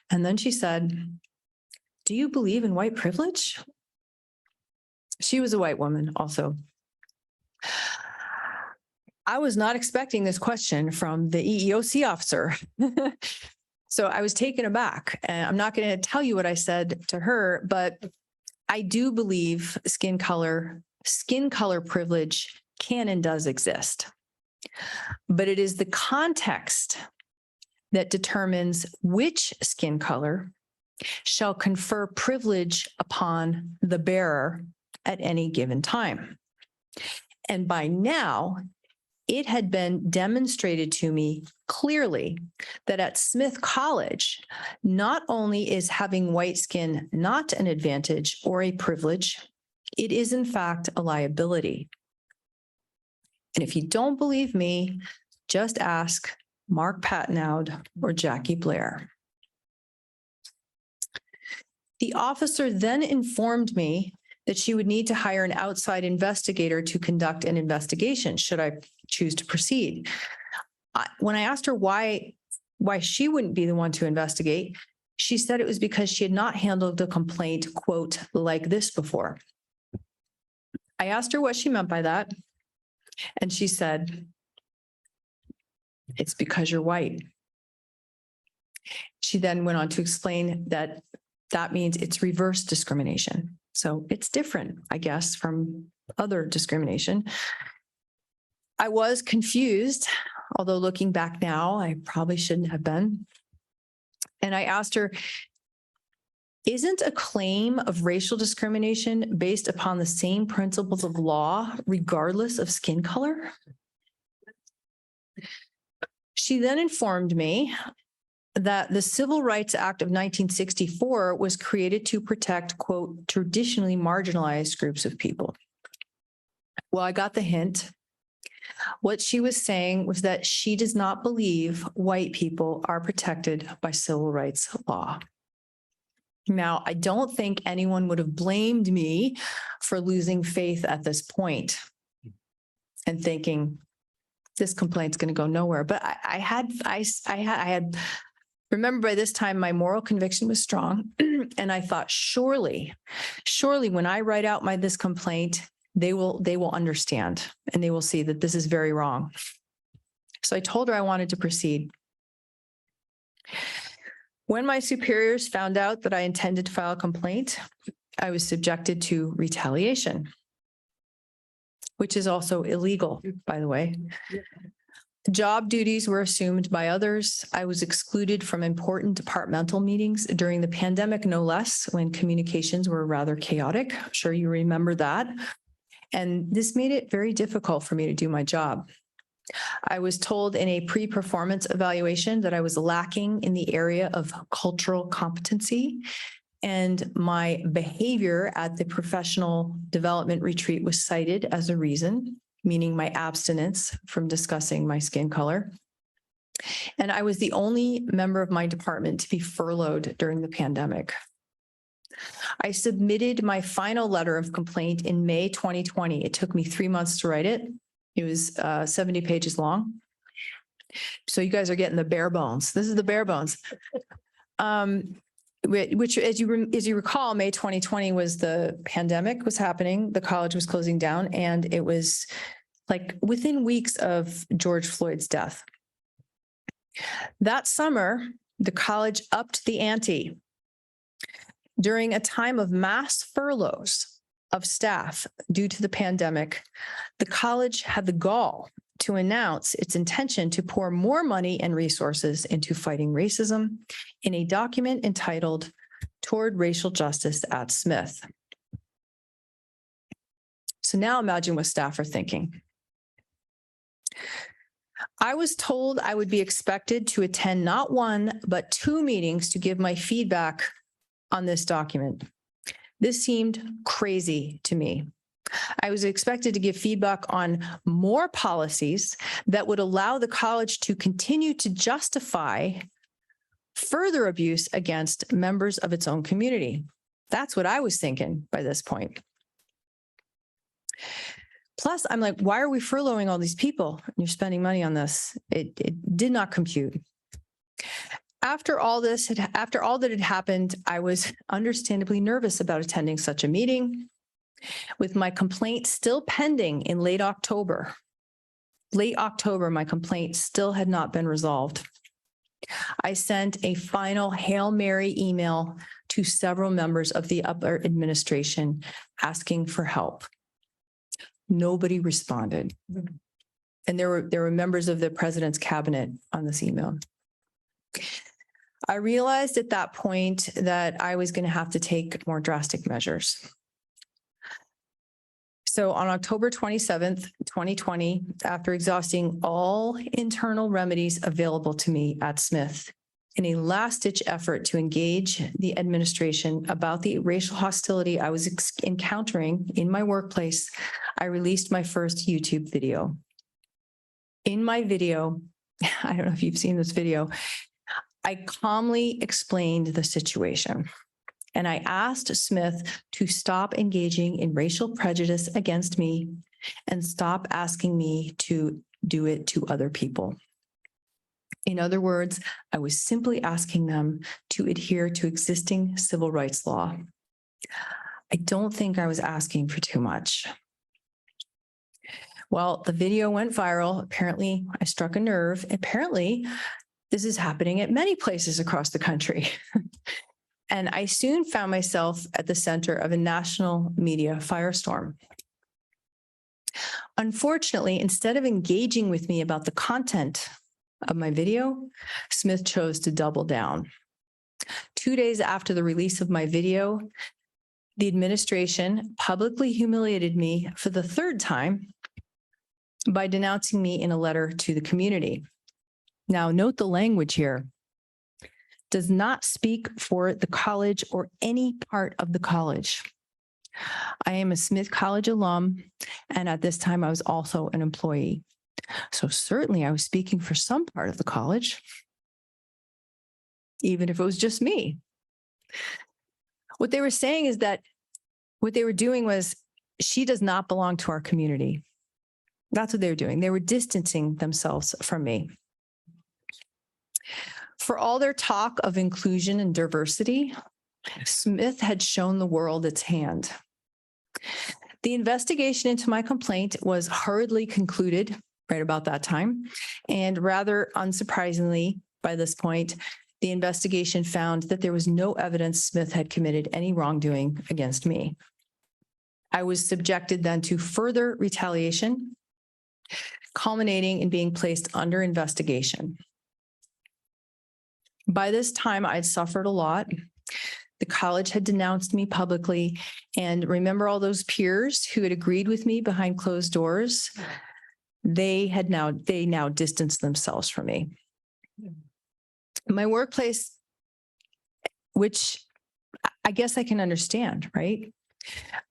and then she said, "Do you believe in white privilege?" She was a white woman also. I was not expecting this question from the EEOC officer. So I was taken aback. And I'm not going to tell you what I said to her, but I do believe skin color privilege can and does exist. But it is the context that determines which skin color shall confer privilege upon the bearer at any given time. And by now, it had been demonstrated to me clearly that at Smith College, not only is having white skin not an advantage or a privilege, it is in fact a liability. And if you don't believe me, just ask Mark Patnaud or Jackie Blair. The officer then informed me that she would need to hire an outside investigator to conduct an investigation, should I choose to proceed. When I asked her why she wouldn't be the one to investigate, she said it was because she had not handled a complaint, quote, like this before. I asked her what she meant by that, and she said, "It's because you're white." She then went on to explain that that means it's reverse discrimination. So it's different, I guess, from other discrimination. I was confused, although looking back now, I probably shouldn't have been. And I asked her, isn't a claim of racial discrimination based upon the same principles of law, regardless of skin color? She then informed me that the Civil Rights Act of 1964 was created to protect, quote, traditionally marginalized groups of people. Well, I got the hint. What she was saying was that she does not believe white people are protected by civil rights law. Now, I don't think anyone would have blamed me for losing faith at this point and thinking this complaint's going to go nowhere. But I had remember by this time my moral conviction was strong, and I thought surely when I write out this complaint, they will understand and they will see that this is very wrong. So I told her I wanted to proceed. When my superiors found out that I intended to file a complaint, I was subjected to retaliation, which is also illegal, by the way. Job duties were assumed by others. I was excluded from important departmental meetings during the pandemic, no less, when communications were rather chaotic. I'm sure you remember that. And this made it very difficult for me to do my job. I was told in a pre-performance evaluation that I was lacking in the area of cultural competency, and my behavior at the professional development retreat was cited as a reason, meaning my abstinence from discussing my skin color. And I was the only member of my department to be furloughed during the pandemic. I submitted my final letter of complaint in May 2020. It took me 3 months to write it. It was 70 pages long. So you guys are getting the bare bones. This is the bare bones. Which, as you recall, May 2020 was the pandemic was happening. The college was closing down, and it was like within weeks of George Floyd's death. That summer, the college upped the ante. During a time of mass furloughs of staff due to the pandemic, the college had the gall to announce its intention to pour more money and resources into fighting racism in a document entitled Toward Racial Justice at Smith. So now imagine what staff are thinking. I was told I would be expected to attend not one, but 2 meetings to give my feedback on this document. This seemed crazy to me. I was expected to give feedback on more policies that would allow the college to continue to justify further abuse against members of its own community. That's what I was thinking by this point. Plus, I'm like, why are we furloughing all these people? You're spending money on this. It did not compute. After all that had happened, I was understandably nervous about attending such a meeting. With my complaint still pending in late October, my complaint still had not been resolved. I sent a final Hail Mary email to several members of the upper administration asking for help. Nobody responded. And there were members of the president's cabinet on this email. I realized at that point that I was going to have to take more drastic measures. So on October 27th, 2020, after exhausting all internal remedies available to me at Smith, in a last-ditch effort to engage the administration about the racial hostility I was encountering in my workplace, I released my first YouTube video. In my video, I don't know if you've seen this video, I calmly explained the situation. And I asked Smith to stop engaging in racial prejudice against me and stop asking me to do it to other people. In other words, I was simply asking them to adhere to existing civil rights law. I don't think I was asking for too much. Well, the video went viral. Apparently, I struck a nerve. Apparently, this is happening at many places across the country. And I soon found myself at the center of a national media firestorm. Unfortunately, instead of engaging with me about the content of my video, Smith chose to double down. 2 days after the release of my video, the administration publicly humiliated me for the third time by denouncing me in a letter to the community. Now, note the language here. Does not speak for the college or any part of the college. I am a Smith College alum, and at this time I was also an employee. So certainly I was speaking for some part of the college, even if it was just me. What they were saying is that what they were doing was, she does not belong to our community. That's what they were doing. They were distancing themselves from me. For all their talk of inclusion and diversity, Smith had shown the world its hand. The investigation into my complaint was hurriedly concluded right about that time. And rather unsurprisingly, by this point, the investigation found that there was no evidence Smith had committed any wrongdoing against me. I was subjected then to further retaliation, culminating in being placed under investigation. By this time, I'd suffered a lot. The college had denounced me publicly. And remember all those peers who had agreed with me behind closed doors? They now distanced themselves from me. My workplace, which I guess I can understand, right?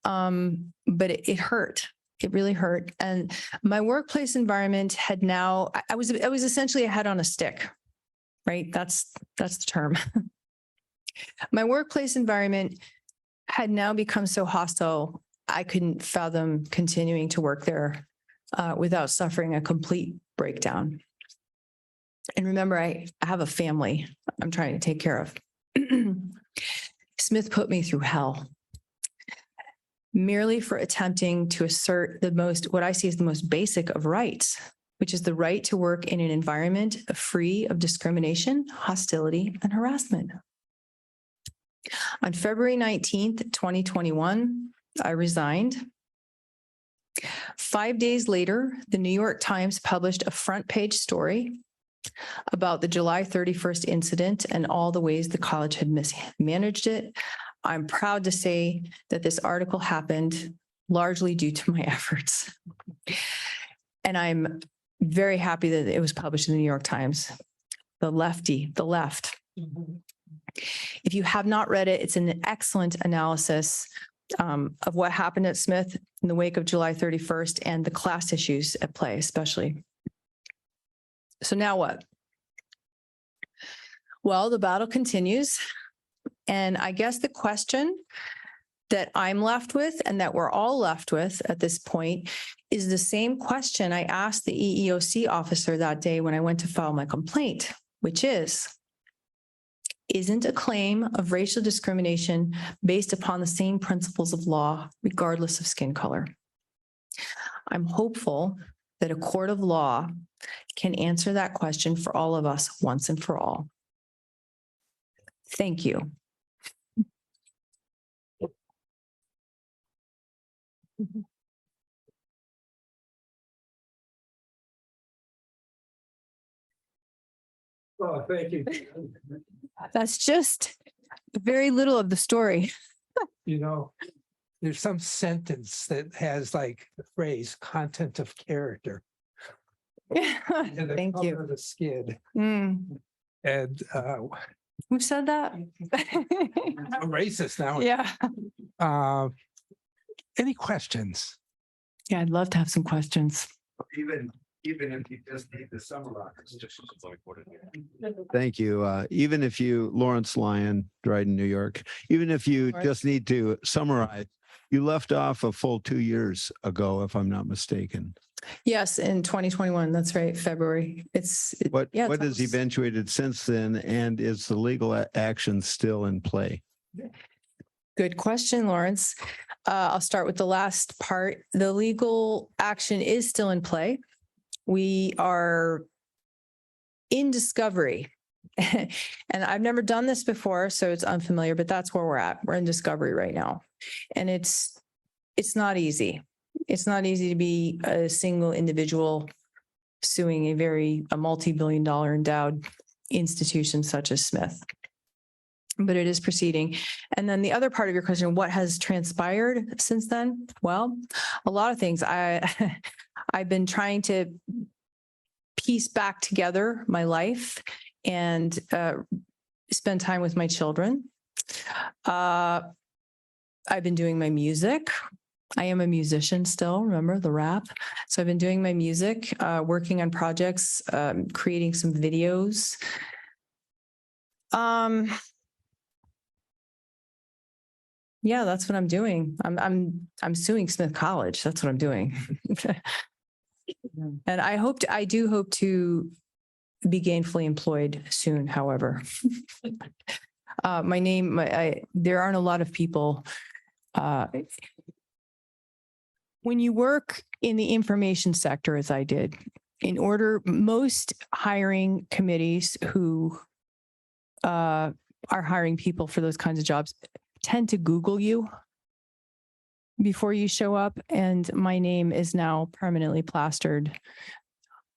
But it hurt. It really hurt. And my workplace environment had now, I was essentially a head on a stick, right? That's the term. My workplace environment had now become so hostile, I couldn't fathom continuing to work there without suffering a complete breakdown. And remember, I have a family I'm trying to take care of. Smith put me through hell, merely for attempting to assert what I see as the most basic of rights, which is the right to work in an environment free of discrimination, hostility, and harassment. On February 19th, 2021, I resigned. 5 days later, the New York Times published a front page story about the July 31st incident and all the ways the college had mismanaged it. I'm proud to say that this article happened largely due to my efforts. And I'm very happy that it was published in the New York Times. The left. If you have not read it, it's an excellent analysis of what happened at Smith in the wake of July 31st and the class issues at play, especially. So now what? Well, the battle continues. And I guess the question that I'm left with and that we're all left with at this point is the same question I asked the EEOC officer that day when I went to file my complaint, which is, isn't a claim of racial discrimination based upon the same principles of law, regardless of skin color? I'm hopeful that a court of law can answer that question for all of us once and for all. Thank you. Oh, thank you. That's just very little of the story. You know, there's some sentence that has like the phrase content of character. And the Thank color you. of the skid. Mm. And Who said that? I'm racist now. Yeah. Any questions? Yeah, I'd love to have some questions. Even if you just need to summarize. Thank you. Even if you, Lawrence Lyon, Dryden, New York, even if you just need to summarize, you left off a full 2 years ago, if I'm not mistaken. Yes, in 2021. That's right, February. What has eventuated since then, and is the legal action still in play? Good question, Lawrence. I'll start with the last part. The legal action is still in play. We are in discovery And I've never done this before, so it's unfamiliar, but that's where we're at. We're in discovery right now. And it's not easy. It's not easy to be a single individual suing a multi-billion dollar endowed institution such as Smith. But it is proceeding. And then the other part of your question, what has transpired since then? Well, a lot of things. I've been trying to piece back together my life and spend time with my children. I've been doing my music. I am a musician still, remember the rap? So I've been doing my music, working on projects, creating some videos. Yeah, that's what I'm doing. I'm suing Smith College. That's what I'm doing. And I do hope to be gainfully employed soon, however. There aren't a lot of people. When you work in the information sector, as I did, most hiring committees who are hiring people for those kinds of jobs tend to Google you before you show up. And my name is now permanently plastered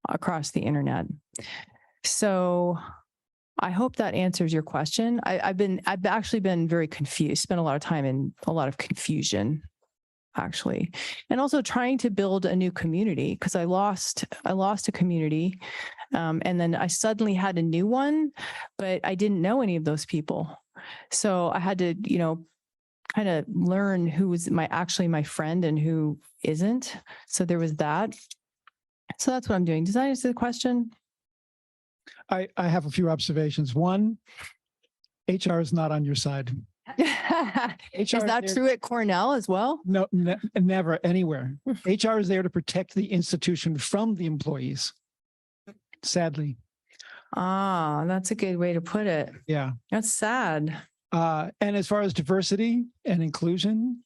across the internet. So I hope that answers your question. I've actually been very confused, spent a lot of time in a lot of confusion, actually, and also trying to build a new community because I lost a community, and then I suddenly had a new one, but I didn't know any of those people, so I had to, kind of learn who was actually my friend and who isn't. So there was that. So that's what I'm doing. Does that answer the question? I have a few observations. One, HR is not on your side. Is that true at Cornell as well? No, never, anywhere. HR is there to protect the institution from the employees, sadly. Ah, that's a good way to put it. Yeah. That's sad. And as far as diversity and inclusion,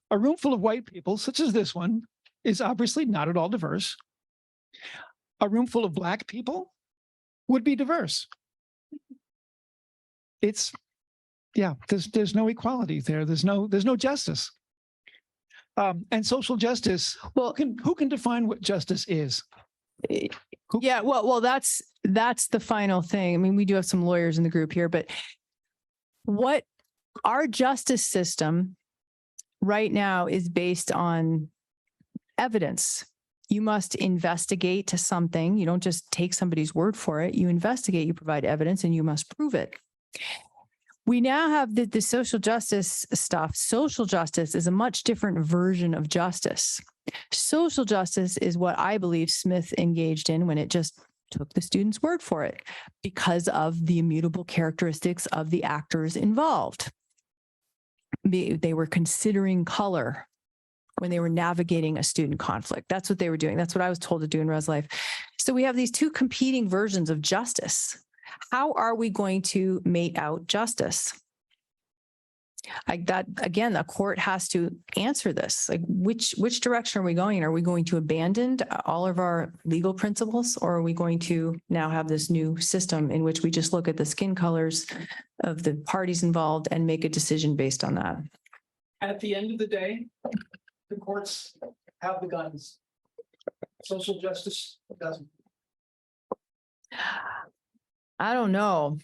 a room full of white people, such as this one, is obviously not at all diverse. A room full of Black people would be diverse. There's no equality there. There's no justice. And social justice, well, who can define what justice is? Yeah, well, that's the final thing. I mean, we do have some lawyers in the group here, but what our justice system right now is based on evidence. You must investigate to something. You don't just take somebody's word for it. You investigate, you provide evidence, and you must prove it. We now have the social justice stuff. Social justice is a much different version of justice. Social justice is what I believe Smith engaged in when it just took the student's word for it because of the immutable characteristics of the actors involved. They were considering color when they were navigating a student conflict. That's what they were doing. That's what I was told to do in Res Life. So we have these two competing versions of justice. How are we going to mate out justice? Again, the court has to answer this. Like, which direction are we going? Are we going to abandon all of our legal principles, or are we going to now have this new system in which we just look at the skin colors of the parties involved and make a decision based on that? At the end of the day, the courts have the guns. Social justice doesn't. I don't know.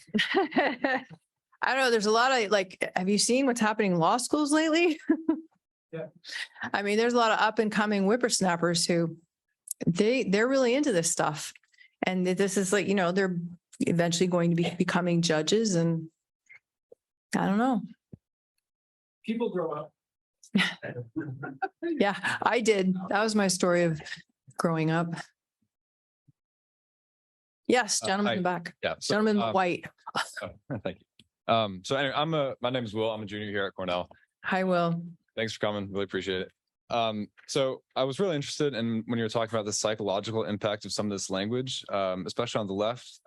I don't know. There's a lot of have you seen what's happening in law schools lately? Yeah. I mean, there's a lot of up and coming whippersnappers who they're really into this stuff. And this is they're eventually going to be becoming judges, and I don't know. People grow up. Yeah, I did. That was my story of growing up. Yes, gentleman in the back. Yeah, so, Gentleman in white. thank you. So anyway, my name is Will. I'm a junior here at Cornell. Hi, Will. Thanks for coming. Really appreciate it. So I was really interested in when you were talking about the psychological impact of some of this language, especially on the left,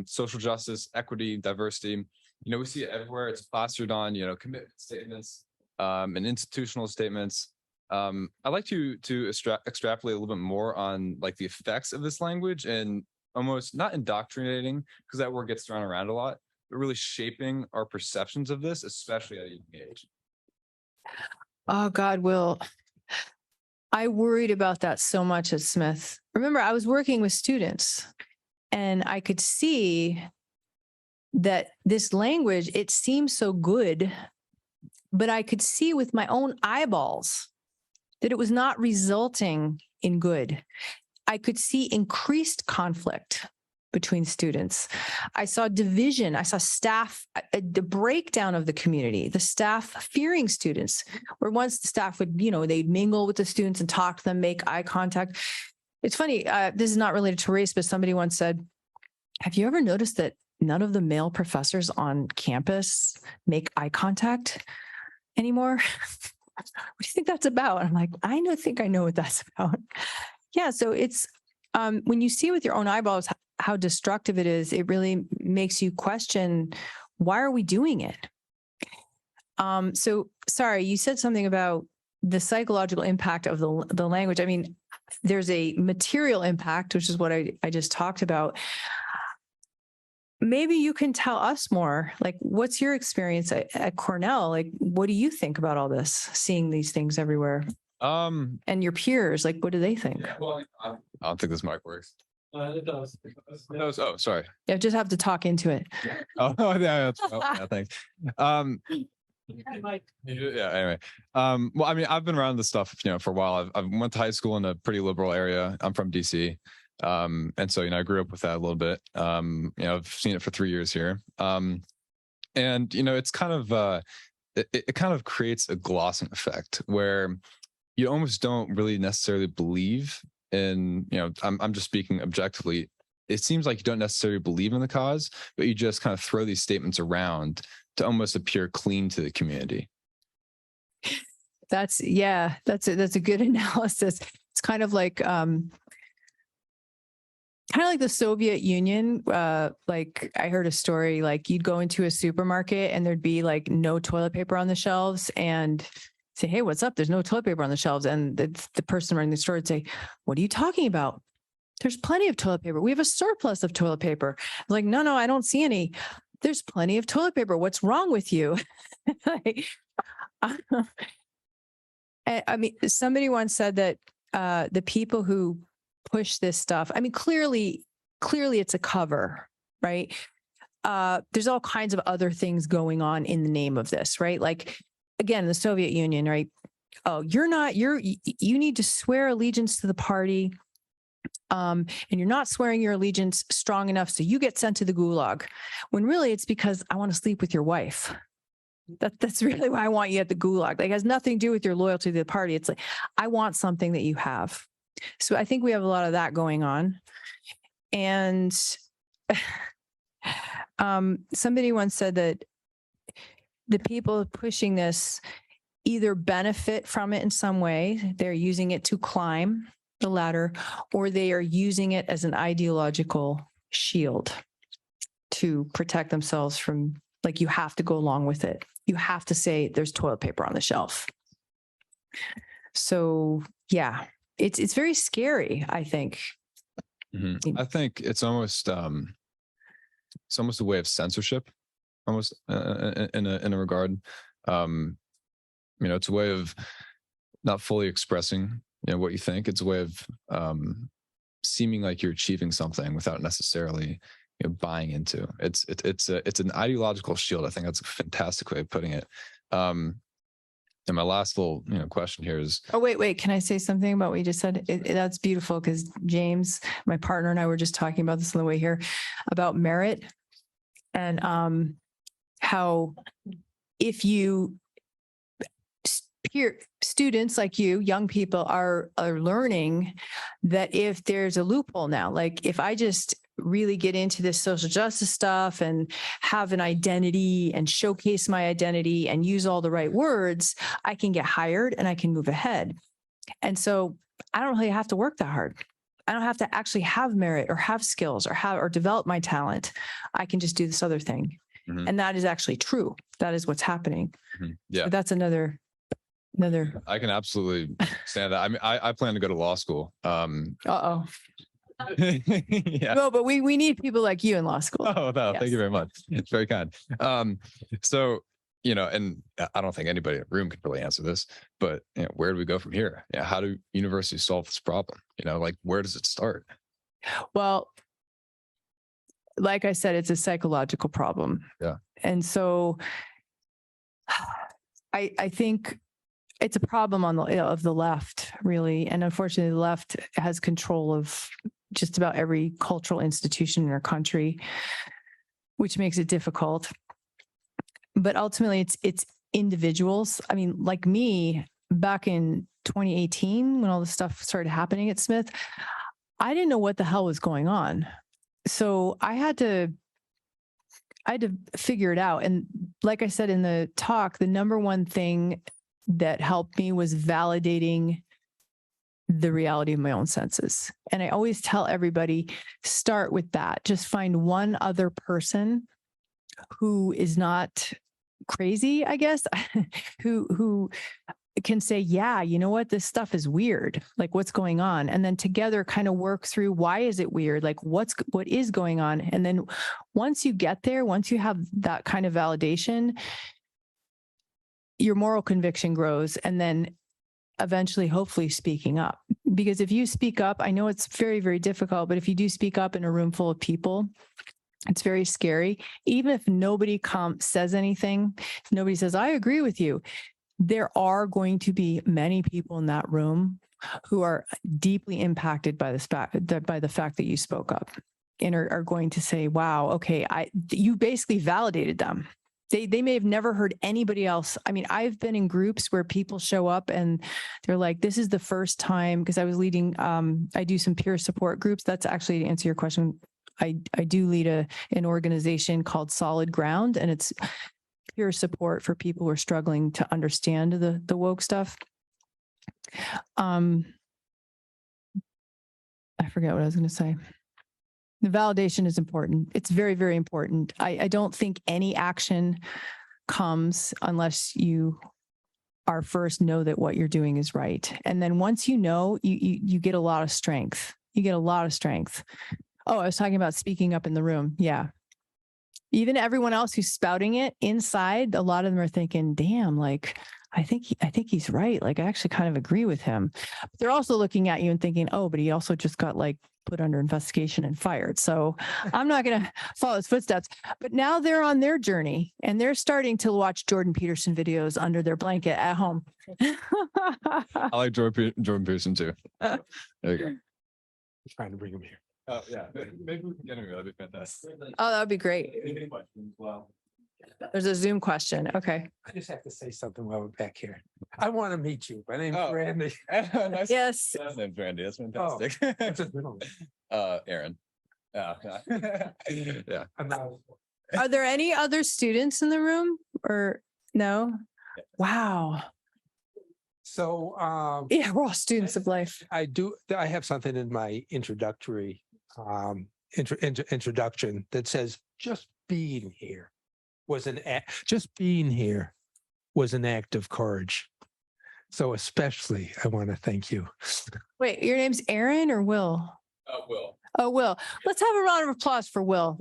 social justice, equity, diversity. We see it everywhere. It's plastered on, commitment statements and institutional statements. I'd like to extrapolate a little bit more on the effects of this language and almost not indoctrinating, because that word gets thrown around a lot, but really shaping our perceptions of this, especially at a young age? Oh, God, Will. I worried about that so much at Smith. Remember, I was working with students and I could see that this language, it seems so good, but I could see with my own eyeballs that it was not resulting in good. I could see increased conflict between students. I saw division. I saw staff, the breakdown of the community, the staff fearing students, where once the staff would, they'd mingle with the students and talk to them, make eye contact. It's funny, this is not related to race, but somebody once said, have you ever noticed that none of the male professors on campus make eye contact anymore? What do you think that's about? And I'm like, I think I know what that's about. Yeah, so it's, when you see with your own eyeballs how destructive it is, it really makes you question, why are we doing it? So sorry, you said something about the psychological impact of the language. I mean, there's a material impact, which is what I just talked about. Maybe you can tell us more, like, what's your experience at Cornell? Like, what do you think about all this, seeing these things everywhere? And your peers, like, what do they think? Yeah, well, I don't think this mic works. It does. Oh, sorry. You just have to talk into it. Oh, yeah, yeah, thanks. Yeah, anyway. Well, I mean, I've been around this stuff, for a while. I went to high school in a pretty liberal area. I'm from DC. And so, I grew up with that a little bit. I've seen it for 3 years here. And, it's kind of, it kind of creates a glossing effect where you almost don't really necessarily believe in, I'm just speaking objectively. It seems like you don't necessarily believe in the cause, but you just kind of throw these statements around to almost appear clean to the community. That's a good analysis. It's kind of like the Soviet Union. Like, I heard a story, like, you'd go into a supermarket and there'd be like no toilet paper on the shelves, and say, hey, what's up? There's no toilet paper on the shelves. And the person running the store would say, what are you talking about? There's plenty of toilet paper. We have a surplus of toilet paper. I'm like, no, I don't see any. There's plenty of toilet paper. What's wrong with you? I mean, somebody once said that the people who push this stuff, I mean, clearly it's a cover, right? There's all kinds of other things going on in the name of this, right? Like, again, the Soviet Union, right? Oh, you need to swear allegiance to the party. And you're not swearing your allegiance strong enough, so you get sent to the gulag. When really it's because I want to sleep with your wife. That's really why I want you at the gulag. Like, it has nothing to do with your loyalty to the party. It's like, I want something that you have. So I think we have a lot of that going on. And somebody once said that the people pushing this either benefit from it in some way, they're using it to climb the ladder, or they are using it as an ideological shield to protect themselves from, like, you have to go along with it. You have to say there's toilet paper on the shelf. So yeah, it's very scary, I think. Mm-hmm. I think it's almost a way of censorship, almost in a regard. It's a way of not fully expressing what you think. It's a way of seeming like you're achieving something without necessarily buying into. It's an ideological shield. I think that's a fantastic way of putting it. And my last little question here is, oh, wait, can I say something about what you just said? That's beautiful, because James, my partner, and I were just talking about this on the way here about merit, and how if you students like you, young people, are learning that if there's a loophole now, like, if I just really get into this social justice stuff and have an identity and showcase my identity and use all the right words, I can get hired and I can move ahead. And so I don't really have to work that hard. I don't have to actually have merit or have skills or develop my talent. I can just do this other thing. Mm-hmm. And that is actually true. That is what's happening. Mm-hmm. Yeah. So that's another. I can absolutely stand that. I mean, I plan to go to law school. Uh-oh. Yeah. No, but we need people like you in law school. Oh, no, Yes. thank you very much. It's very kind. So, and I don't think anybody in the room could really answer this, but where do we go from here? Yeah. How do universities solve this problem? Like, where does it start? Well, like I said, it's a psychological problem. Yeah. And so I think it's a problem on of the left, really. And unfortunately, the left has control of just about every cultural institution in our country, which makes it difficult. But ultimately, it's individuals. I mean, like me, back in 2018, when all this stuff started happening at Smith, I didn't know what the hell was going on. So I had to figure it out. And like I said in the talk, the number one thing that helped me was validating the reality of my own senses. And I always tell everybody, start with that. Just find one other person who is not crazy, I guess, who can say, yeah, you know what, this stuff is weird. Like, what's going on? And then together kind of work through, why is it weird? Like, what is going on? And then once you get there, once you have that kind of validation, your moral conviction grows. And then eventually, hopefully, speaking up. Because if you speak up, I know it's very, very difficult, but if you do speak up in a room full of people, it's very scary. Even if nobody says anything, if nobody says, I agree with you, there are going to be many people in that room who are deeply impacted by the fact that you spoke up, and are going to say, wow, okay, you basically validated them. They may have never heard anybody else. I mean, I've been in groups where people show up and they're like, this is the first time, because I was leading, I do some peer support groups. That's actually, to answer your question, I do lead an organization called Solid Ground, and it's peer support for people who are struggling to understand the woke stuff. I forget what I was going to say. The validation is important. It's very, very important. I don't think any action comes unless you are first know that what you're doing is right. And then once you know, you get a lot of strength. You get a lot of strength. Oh, I was talking about speaking up in the room. Yeah. Even everyone else who's spouting it inside, a lot of them are thinking, damn, like, I think he's right. Like, I actually kind of agree with him. But they're also looking at you and thinking, oh, but he also just got like put under investigation and fired. So I'm not going to follow his footsteps. But now they're on their journey and they're starting to watch Jordan Peterson videos under their blanket at home. I like Jordan Peterson too. There you go. Trying to bring him here. Oh yeah, maybe we can get him. That'd be fantastic. Oh, that would be great. Any questions? Well, There's a Zoom question. Okay. I just have to say something while we're back here. I want to meet you. My name's Oh. Randy. nice. Yes. Last name's Randy. That's Oh, fantastic. what's his middle name? Aaron. Yeah. Yeah. I'm not. Are there any other students in the room or no? Wow. So Yeah, we're all students of life. I have something in my introductory introduction that says just being here was an act of courage. So especially I want to thank you. Wait, your name's Aaron or Will? Will. Oh, Will. Let's have a round of applause for Will.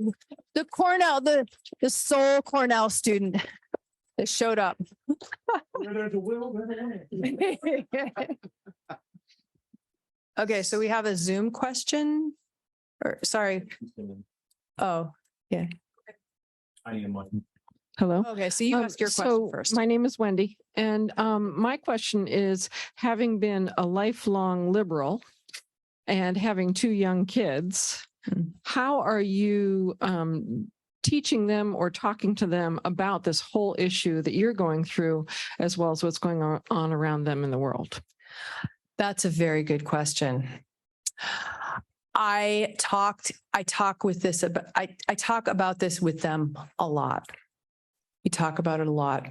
The Cornell, the sole Cornell student that showed up. Okay, so we have a Zoom question. Or sorry. Oh, yeah. Hello. Okay, so you ask your question first. My name is Wendy, and my question is, having been a lifelong liberal and having 2 young kids, how are you teaching them or talking to them about this whole issue that you're going through, as well as what's going on around them in the world? That's a very good question. I talk about this with them a lot. We talk about it a lot.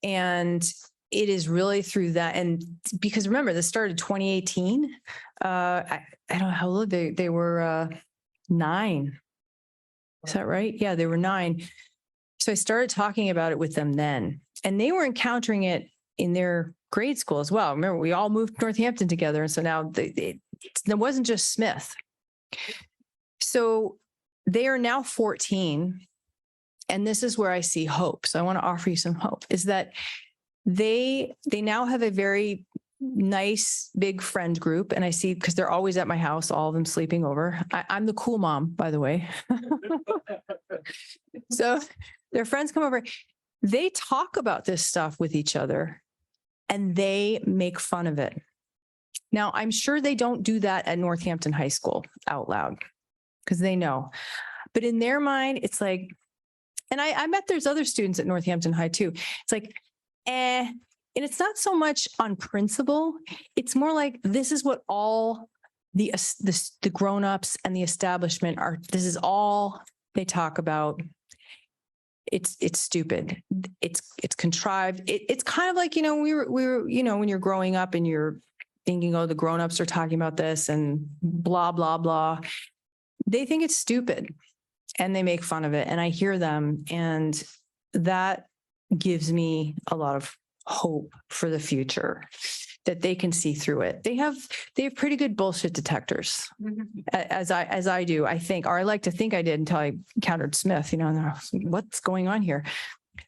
And it is really through that. And because remember, this started 2018. I don't know how old they were 9. Is that right? Yeah, they were 9. So I started talking about it with them then. And they were encountering it in their grade school as well. Remember, we all moved to Northampton together. And so now it wasn't just Smith. So they are now 14. And this is where I see hope. So I want to offer you some hope, is that they now have a very nice big friend group. And I see, because they're always at my house, all of them sleeping over. I'm the cool mom, by the way. So their friends come over. They talk about this stuff with each other and they make fun of it. Now, I'm sure they don't do that at Northampton High School out loud because they know. But in their mind, it's like, and I bet there's other students at Northampton High too. It's like, and it's not so much on principle. It's more like, this is what all the grown-ups and the establishment are, this is all they talk about. It's stupid. It's contrived. It's kind of like, we were, when you're growing up and you're thinking, oh, the grown-ups are talking about this and blah, blah, blah. They think it's stupid and they make fun of it. And I hear them, and that gives me a lot of hope for the future, that they can see through it. They have pretty good bullshit detectors, as I do, I think, or I like to think I did until I encountered Smith, and what's going on here?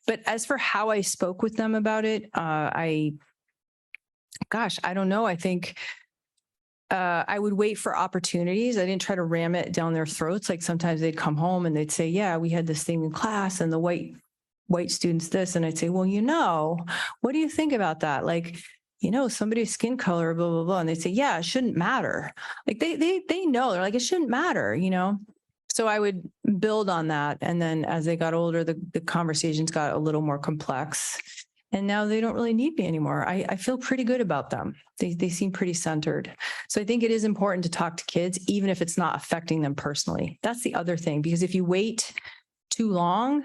But as for how I spoke with them about it, I don't know. I think I would wait for opportunities. I didn't try to ram it down their throats. Like sometimes they'd come home and they'd say, yeah, we had this thing in class and the white students this. And I'd say, well, what do you think about that? Like, somebody's skin color, blah, blah, blah. And they'd say, yeah, it shouldn't matter. Like they know, they're like, it shouldn't matter, So I would build on that. And then as they got older, the conversations got a little more complex. And now they don't really need me anymore. I feel pretty good about them. They seem pretty centered. So I think it is important to talk to kids, even if it's not affecting them personally. That's the other thing, because if you wait too long,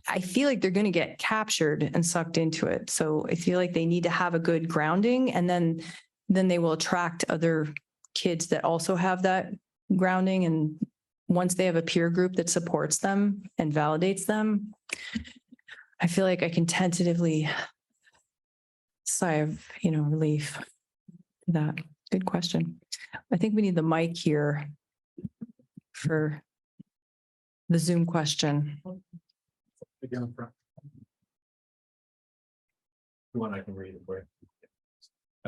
I feel like they're going to get captured and sucked into it. So I feel like they need to have a good grounding, and then they will attract other kids that also have that grounding. And once they have a peer group that supports them and validates them, I feel like I can tentatively sigh of, relief. That good question. I think we need the mic here for the Zoom question. Down front. One I can read it for you.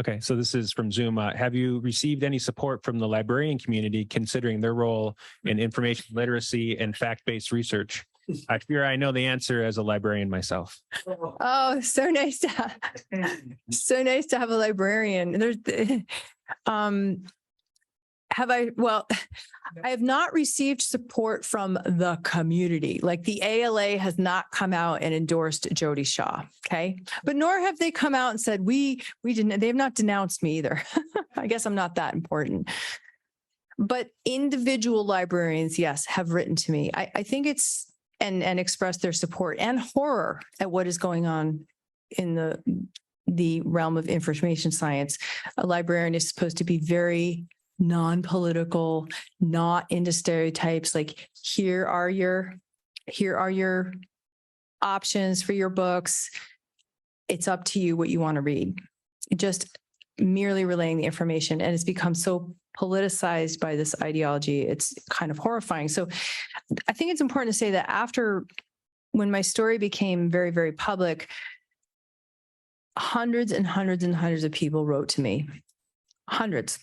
Okay, so this is from Zoom. Have you received any support from the librarian community considering their role in information literacy and fact-based research? I fear I know the answer as a librarian myself. Oh, so nice to have a librarian. I have not received support from the community. Like the ALA has not come out and endorsed Jodi Shaw. Okay. But nor have they come out and said, we didn't, they have not denounced me either. I guess I'm not that important. But individual librarians, yes, have written to me. I think it's, and expressed their support and horror at what is going on in the realm of information science. A librarian is supposed to be very non-political, not into stereotypes. Like, here are your options for your books. It's up to you what you want to read. Just merely relaying the information. And it's become so politicized by this ideology. It's kind of horrifying. So I think it's important to say that when my story became very, very public, hundreds and hundreds and hundreds of people wrote to me, hundreds.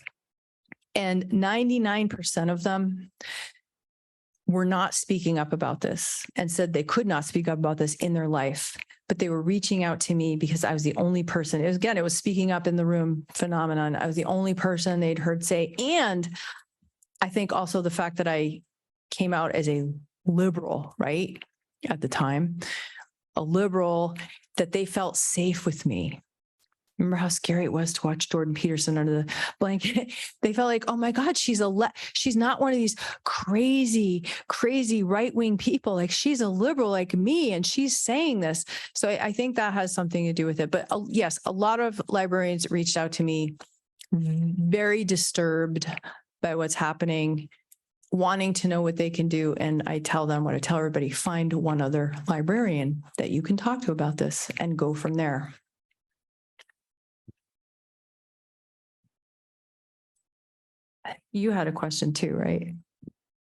And 99% of them were not speaking up about this and said they could not speak up about this in their life, but they were reaching out to me because I was the only person. It was speaking up in the room phenomenon. I was the only person they'd heard say. And I think also the fact that I came out as a liberal, right? At the time, a liberal, that they felt safe with me. Remember how scary it was to watch Jordan Peterson under the blanket? They felt like, oh my God, she's not one of these crazy right-wing people. Like, she's a liberal like me, and she's saying this. So I think that has something to do with it. But yes, a lot of librarians reached out to me, very disturbed by what's happening, wanting to know what they can do. And I tell them what I tell everybody: find one other librarian that you can talk to about this and go from there. You had a question too, right?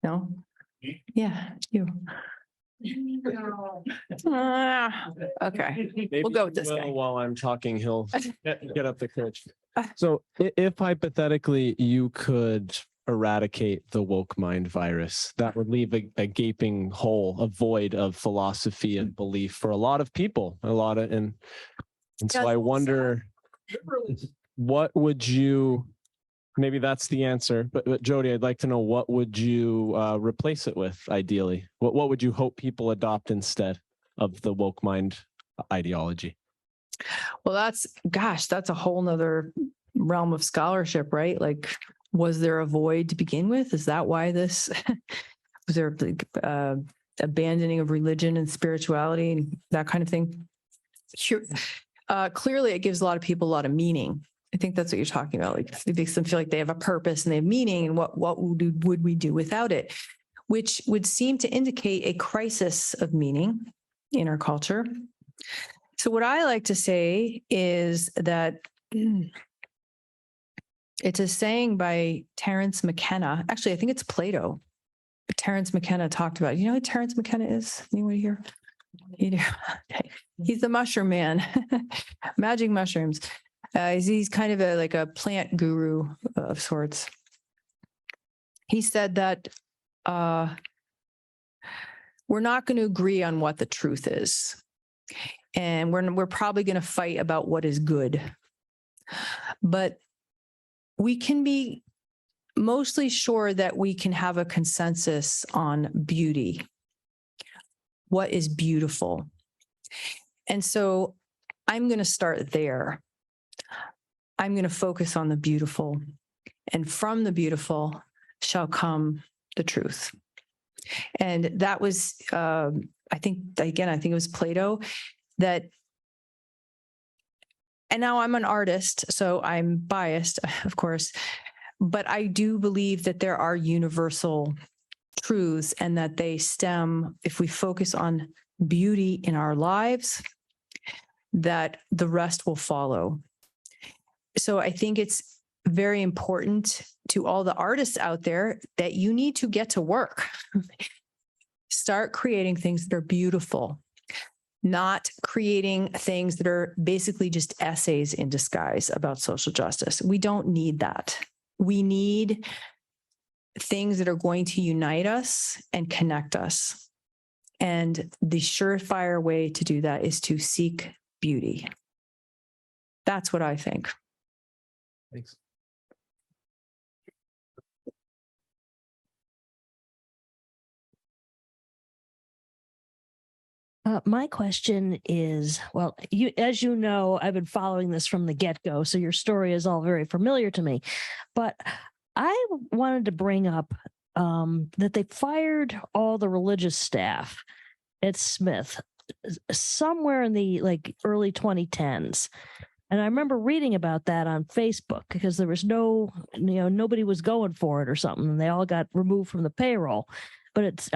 No? Yeah, you. Okay, we'll go with this guy. While I'm talking, he'll get up the courage. So if hypothetically you could eradicate the woke mind virus, that would leave a gaping hole, a void of philosophy and belief for a lot of people, and so I wonder, what would you, maybe that's the answer, but Jodi, I'd like to know, what would you replace it with ideally? What would you hope people adopt instead of the woke mind ideology? Well, that's a whole nother realm of scholarship, right? Like, was there a void to begin with? Is that why this, was there like abandoning of religion and spirituality and that kind of thing? Sure. Clearly it gives a lot of people a lot of meaning. I think that's what you're talking about. Like, it makes them feel like they have a purpose and they have meaning, and what would we do without it? Which would seem to indicate a crisis of meaning in our culture. So what I like to say is that it's a saying by Terence McKenna. Actually, I think it's Plato. But Terence McKenna talked about, you know who Terence McKenna is? Anybody here? You do? Okay. He's the mushroom man, magic mushrooms. He's kind of like a plant guru of sorts. He said that we're not going to agree on what the truth is. And we're probably going to fight about what is good. But we can be mostly sure that we can have a consensus on beauty. What is beautiful? And so I'm going to start there. I'm going to focus on the beautiful. And from the beautiful shall come the truth. And that was, I think it was Plato that, and now I'm an artist, so I'm biased, of course, but I do believe that there are universal truths and that they stem, if we focus on beauty in our lives, that the rest will follow. So I think it's very important to all the artists out there that you need to get to work. Start creating things that are beautiful, not creating things that are basically just essays in disguise about social justice. We don't need that. We need things that are going to unite us and connect us. And the surefire way to do that is to seek beauty. That's what I think. Thanks. My question is, well, as you know, I've been following this from the get-go, so your story is all very familiar to me. But I wanted to bring up that they fired all the religious staff at Smith somewhere in the early 2010s. And I remember reading about that on Facebook because there was nobody was going for it or something, and they all got removed from the payroll. But it's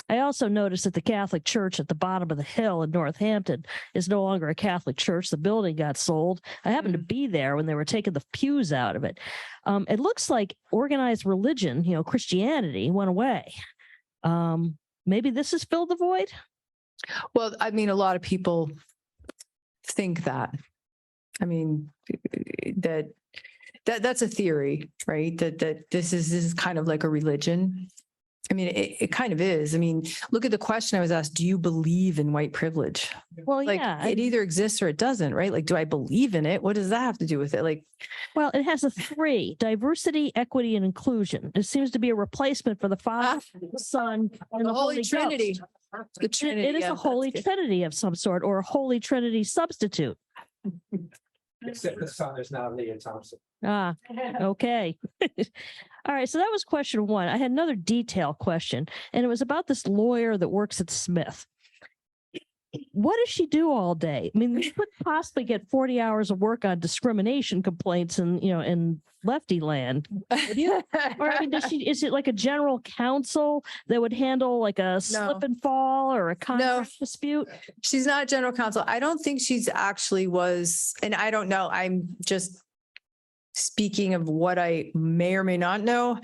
I also noticed that the Catholic Church at the bottom of the hill in Northampton is no longer a Catholic church. The building got sold. I happened to be there when they were taking the pews out of it. It looks like organized religion, Christianity, went away. Maybe this has filled the void? Well, I mean, a lot of people think that. I mean, that's a theory, right? That this is kind of like a religion. I mean, it kind of is. I mean, look at the question I was asked. Do you believe in white privilege? Well, yeah. It either exists or it doesn't, right? Like, do I believe in it? What does that have to do with it? Well, it has a 3: diversity, equity, and inclusion. It seems to be a replacement for the Father, Son, and the Holy Trinity. Ghost. The Trinity. It is a Holy Trinity of some sort, or a Holy Trinity substitute. Except the son is now Leah Thompson. Ah, okay. All right. So that was question 1. I had another detail question, and it was about this lawyer that works at Smith. What does she do all day? I mean, you couldn't possibly get 40 hours of work on discrimination complaints in lefty land. Or I mean, is it like a general counsel that would handle like a slip and fall or a contract dispute? She's not general counsel. I don't think she's actually was, and I don't know. I'm just speaking of what I may or may not know,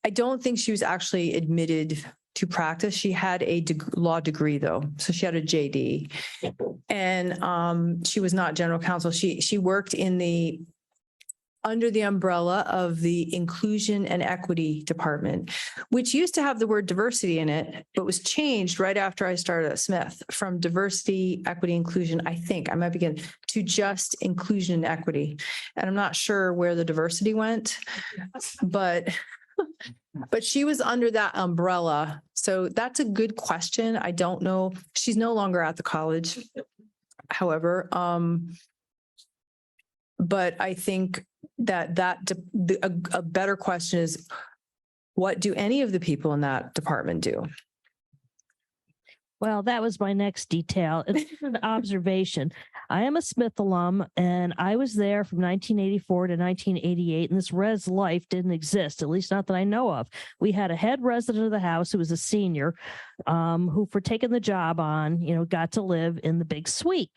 I don't think she was actually admitted to practice. She had a law degree though. So she had a JD, and she was not general counsel. She worked under the umbrella of the inclusion and equity department, which used to have the word diversity in it, but was changed right after I started at Smith from diversity, equity, inclusion, I think I might begin, to just inclusion and equity. And I'm not sure where the diversity went, but she was under that umbrella. So that's a good question. I don't know. She's no longer at the college. However, but I think that a better question is, what do any of the people in that department do? Well, that was my next detail. It's an observation. I am a Smith alum, and I was there from 1984 to 1988, and this res life didn't exist, at least not that I know of. We had a head resident of the house who was a senior, who, for taking the job on, got to live in the big suite.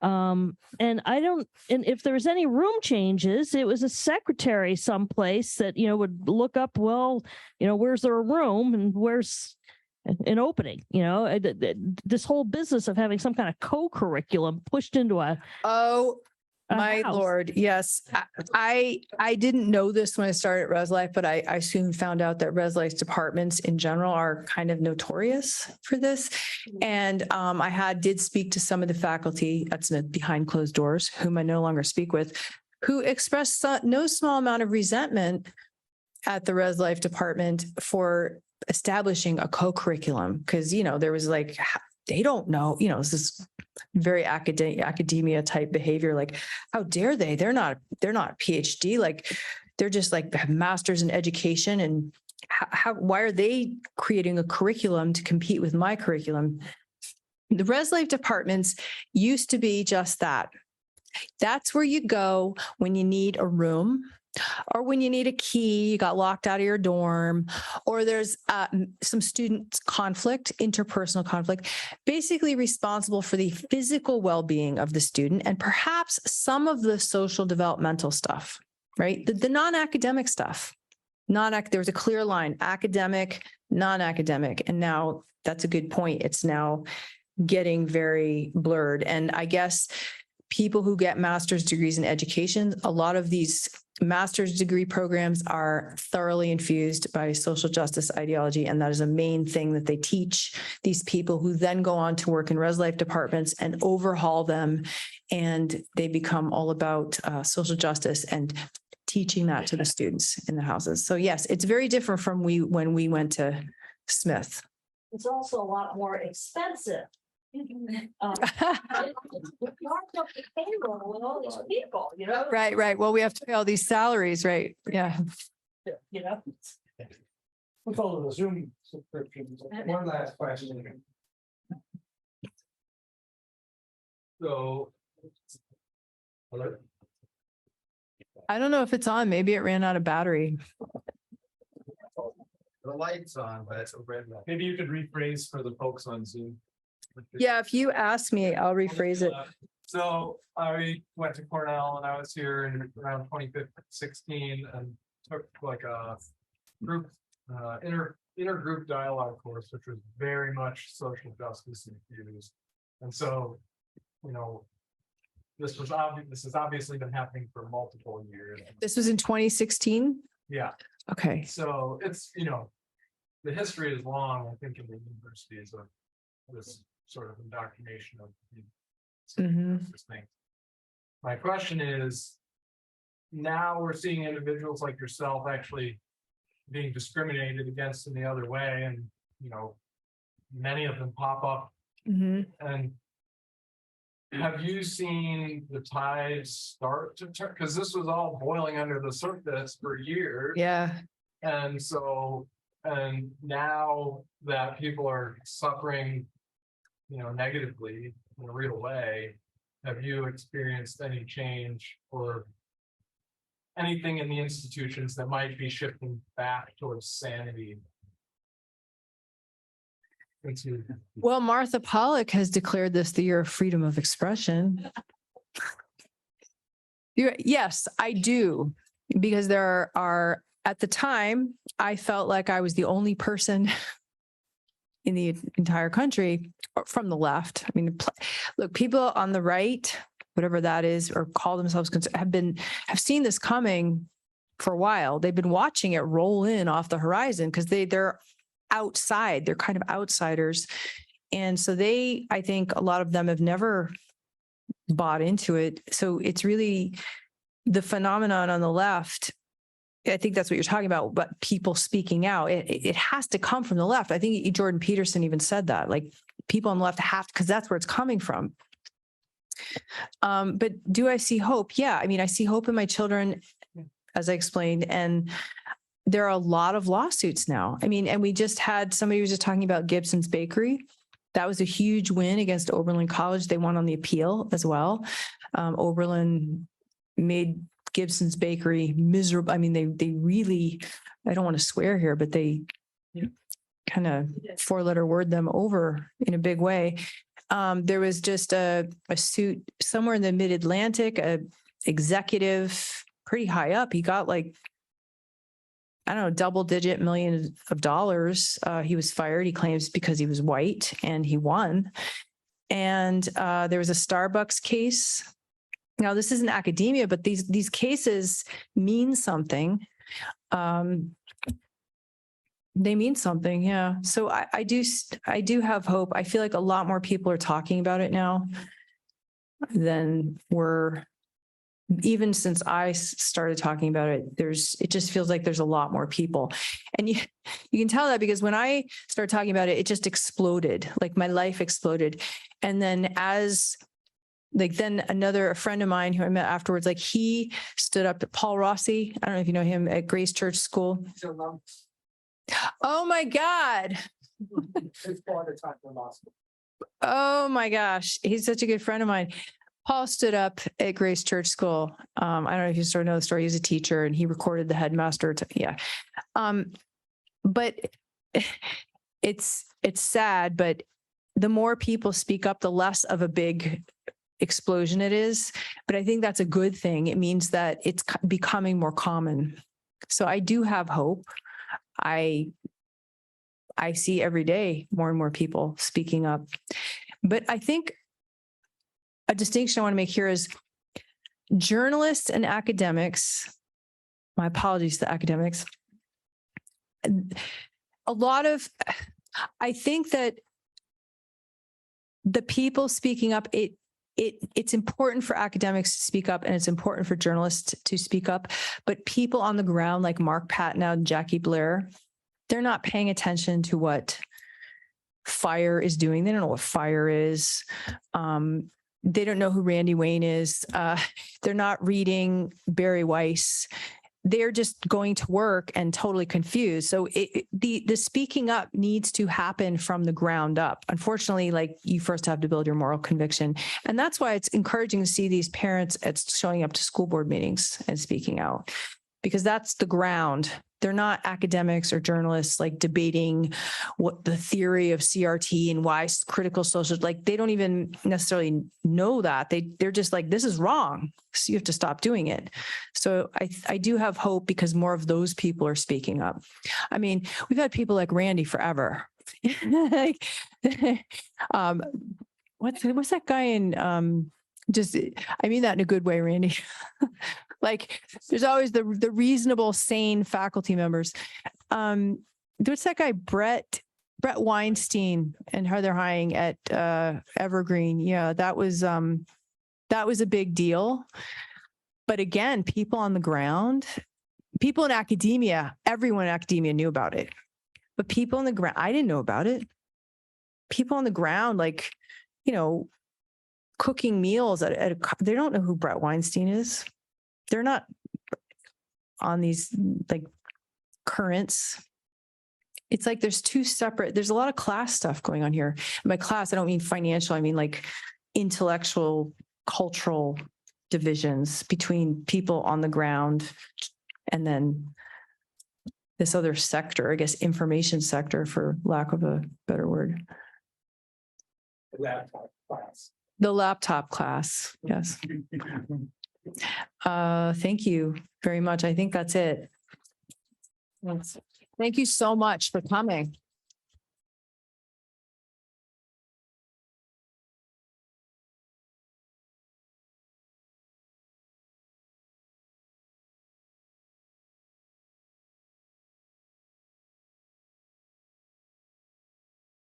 And if there was any room changes, it was a secretary someplace that, would look up, well, where's there a room and where's an opening, this whole business of having some kind of co-curriculum pushed into a my house. Lord. Yes. I didn't know this when I started at Res Life, but I soon found out that Res Life's departments in general are kind of notorious for this. And I did speak to some of the faculty at Smith behind closed doors, whom I no longer speak with, who expressed no small amount of resentment at the Res Life department for establishing a co-curriculum, because there was like, they don't know, this is very academia type behavior, like, how dare they? They're not PhD, like they're just like have masters in education, and why are they creating a curriculum to compete with my curriculum? The Res Life departments used to be just that. That's where you go when you need a room, or when you need a key, you got locked out of your dorm, or there's some student conflict, interpersonal conflict, basically responsible for the physical well-being of the student and perhaps some of the social developmental stuff, right? The non-academic stuff. There was a clear line, academic, non-academic. And now that's a good point. It's now getting very blurred. And I guess people who get master's degrees in education, a lot of these master's degree programs are thoroughly infused by social justice ideology. And that is a main thing that they teach these people, who then go on to work in Res Life departments and overhaul them. And they become all about social justice and teaching that to the students in the houses. So yes, it's very different from when we went to Smith. It's also a lot more expensive. Right. Well, we have to pay all these salaries, right? Yeah. We follow the Zoom subscriptions. One last question. So. Hello? I don't know if it's on. Maybe it ran out of battery. The light's on, but it's a red light. Maybe you could rephrase for the folks on Zoom. Yeah, if you ask me, I'll rephrase it. So I went to Cornell and I was here in around 2016 and took like a group intergroup dialogue course, which was very much social justice infused. And so, this has obviously been happening for multiple years. This was in 2016? Yeah. Okay. So it's, the history is long, I think, in the universities of this sort of indoctrination of this thing. My question is, now we're seeing individuals like yourself actually being discriminated against in the other way, and many of them pop up. And have you seen the tides start to turn? Because this was all boiling under the surface for years. Yeah. And so, and now that people are suffering, negatively in a real way, have you experienced any change or anything in the institutions that might be shifting back towards sanity? Well, Martha Pollack has declared this the year of freedom of expression. Yes, I do. because there are, at the time, I felt like I was the only person in the entire country from the left. I mean, look, people on the right, whatever that is, or call themselves, have seen this coming for a while. They've been watching it roll in off the horizon because they're outside. They're kind of outsiders. And so I think a lot of them have never bought into it. So it's really the phenomenon on the left. I think that's what you're talking about, but people speaking out, it has to come from the left. I think Jordan Peterson even said that, like people on the left have, because that's where it's coming from. But do I see hope? Yeah. I mean, I see hope in my children, as I explained, and there are a lot of lawsuits now. I mean, and we just had, somebody was just talking about Gibson's Bakery. That was a huge win against Oberlin College. They won on the appeal as well. Oberlin made Gibson's Bakery miserable. I mean, they really, I don't want to swear here, but they kind of 4-letter word them over in a big way. There was just a suit somewhere in the mid-Atlantic, a executive pretty high up. He got like, I don't know, double-digit millions of dollars. He was fired, he claims, because he was white, and he won. And there was a Starbucks case. Now, this isn't academia, but these cases mean something. They mean something, yeah. So I do have hope. I feel like a lot more people are talking about it now than were, even since I started talking about it. It just feels like there's a lot more people. And you can tell that because when I started talking about it, it just exploded. Like my life exploded. And then a friend of mine who I met afterwards, like he stood up to Paul Rossi. I don't know if you know him, at Grace Church School. Oh my God. Oh my gosh. He's such a good friend of mine. Paul stood up at Grace Church School. I don't know if you sort of know the story. He was a teacher and he recorded the headmaster. But it's sad, but the more people speak up, the less of a big explosion it is. But I think that's a good thing. It means that it's becoming more common. So I do have hope. I see every day more and more people speaking up. But I think a distinction I want to make here is journalists and academics. My apologies to academics. I think that the people speaking up, it's important for academics to speak up and it's important for journalists to speak up, but people on the ground like Mark Patnow and Jackie Blair, they're not paying attention to what FIRE is doing. They don't know what FIRE is. They don't know who Randy Wayne is. They're not reading Barry Weiss. They're just going to work and totally confused. So the speaking up needs to happen from the ground up. Unfortunately, like you first have to build your moral conviction. And that's why it's encouraging to see these parents showing up to school board meetings and speaking out, because that's the ground. They're not academics or journalists like debating what the theory of CRT and why critical social, like they don't even necessarily know that. They're just like, this is wrong, so you have to stop doing it. So I do have hope because more of those people are speaking up. I mean, we've had people like Randy forever. Like, what's that guy in, I mean that in a good way, Randy. Like there's always the reasonable, sane faculty members. There's that guy, Brett Weinstein, and how they're hiring at Evergreen. Yeah, that was a big deal. But again, people on the ground, people in academia, everyone in academia knew about it. But people on the ground, I didn't know about it. People on the ground, like, cooking meals they don't know who Brett Weinstein is. They're not on these like currents. It's like there's a lot of class stuff going on here. By class, I don't mean financial. I mean like intellectual, cultural divisions between people on the ground and then this other sector, I guess, information sector, for lack of a better word. The laptop class, yes. Thank you very much. I think that's it. Thank you so much for coming.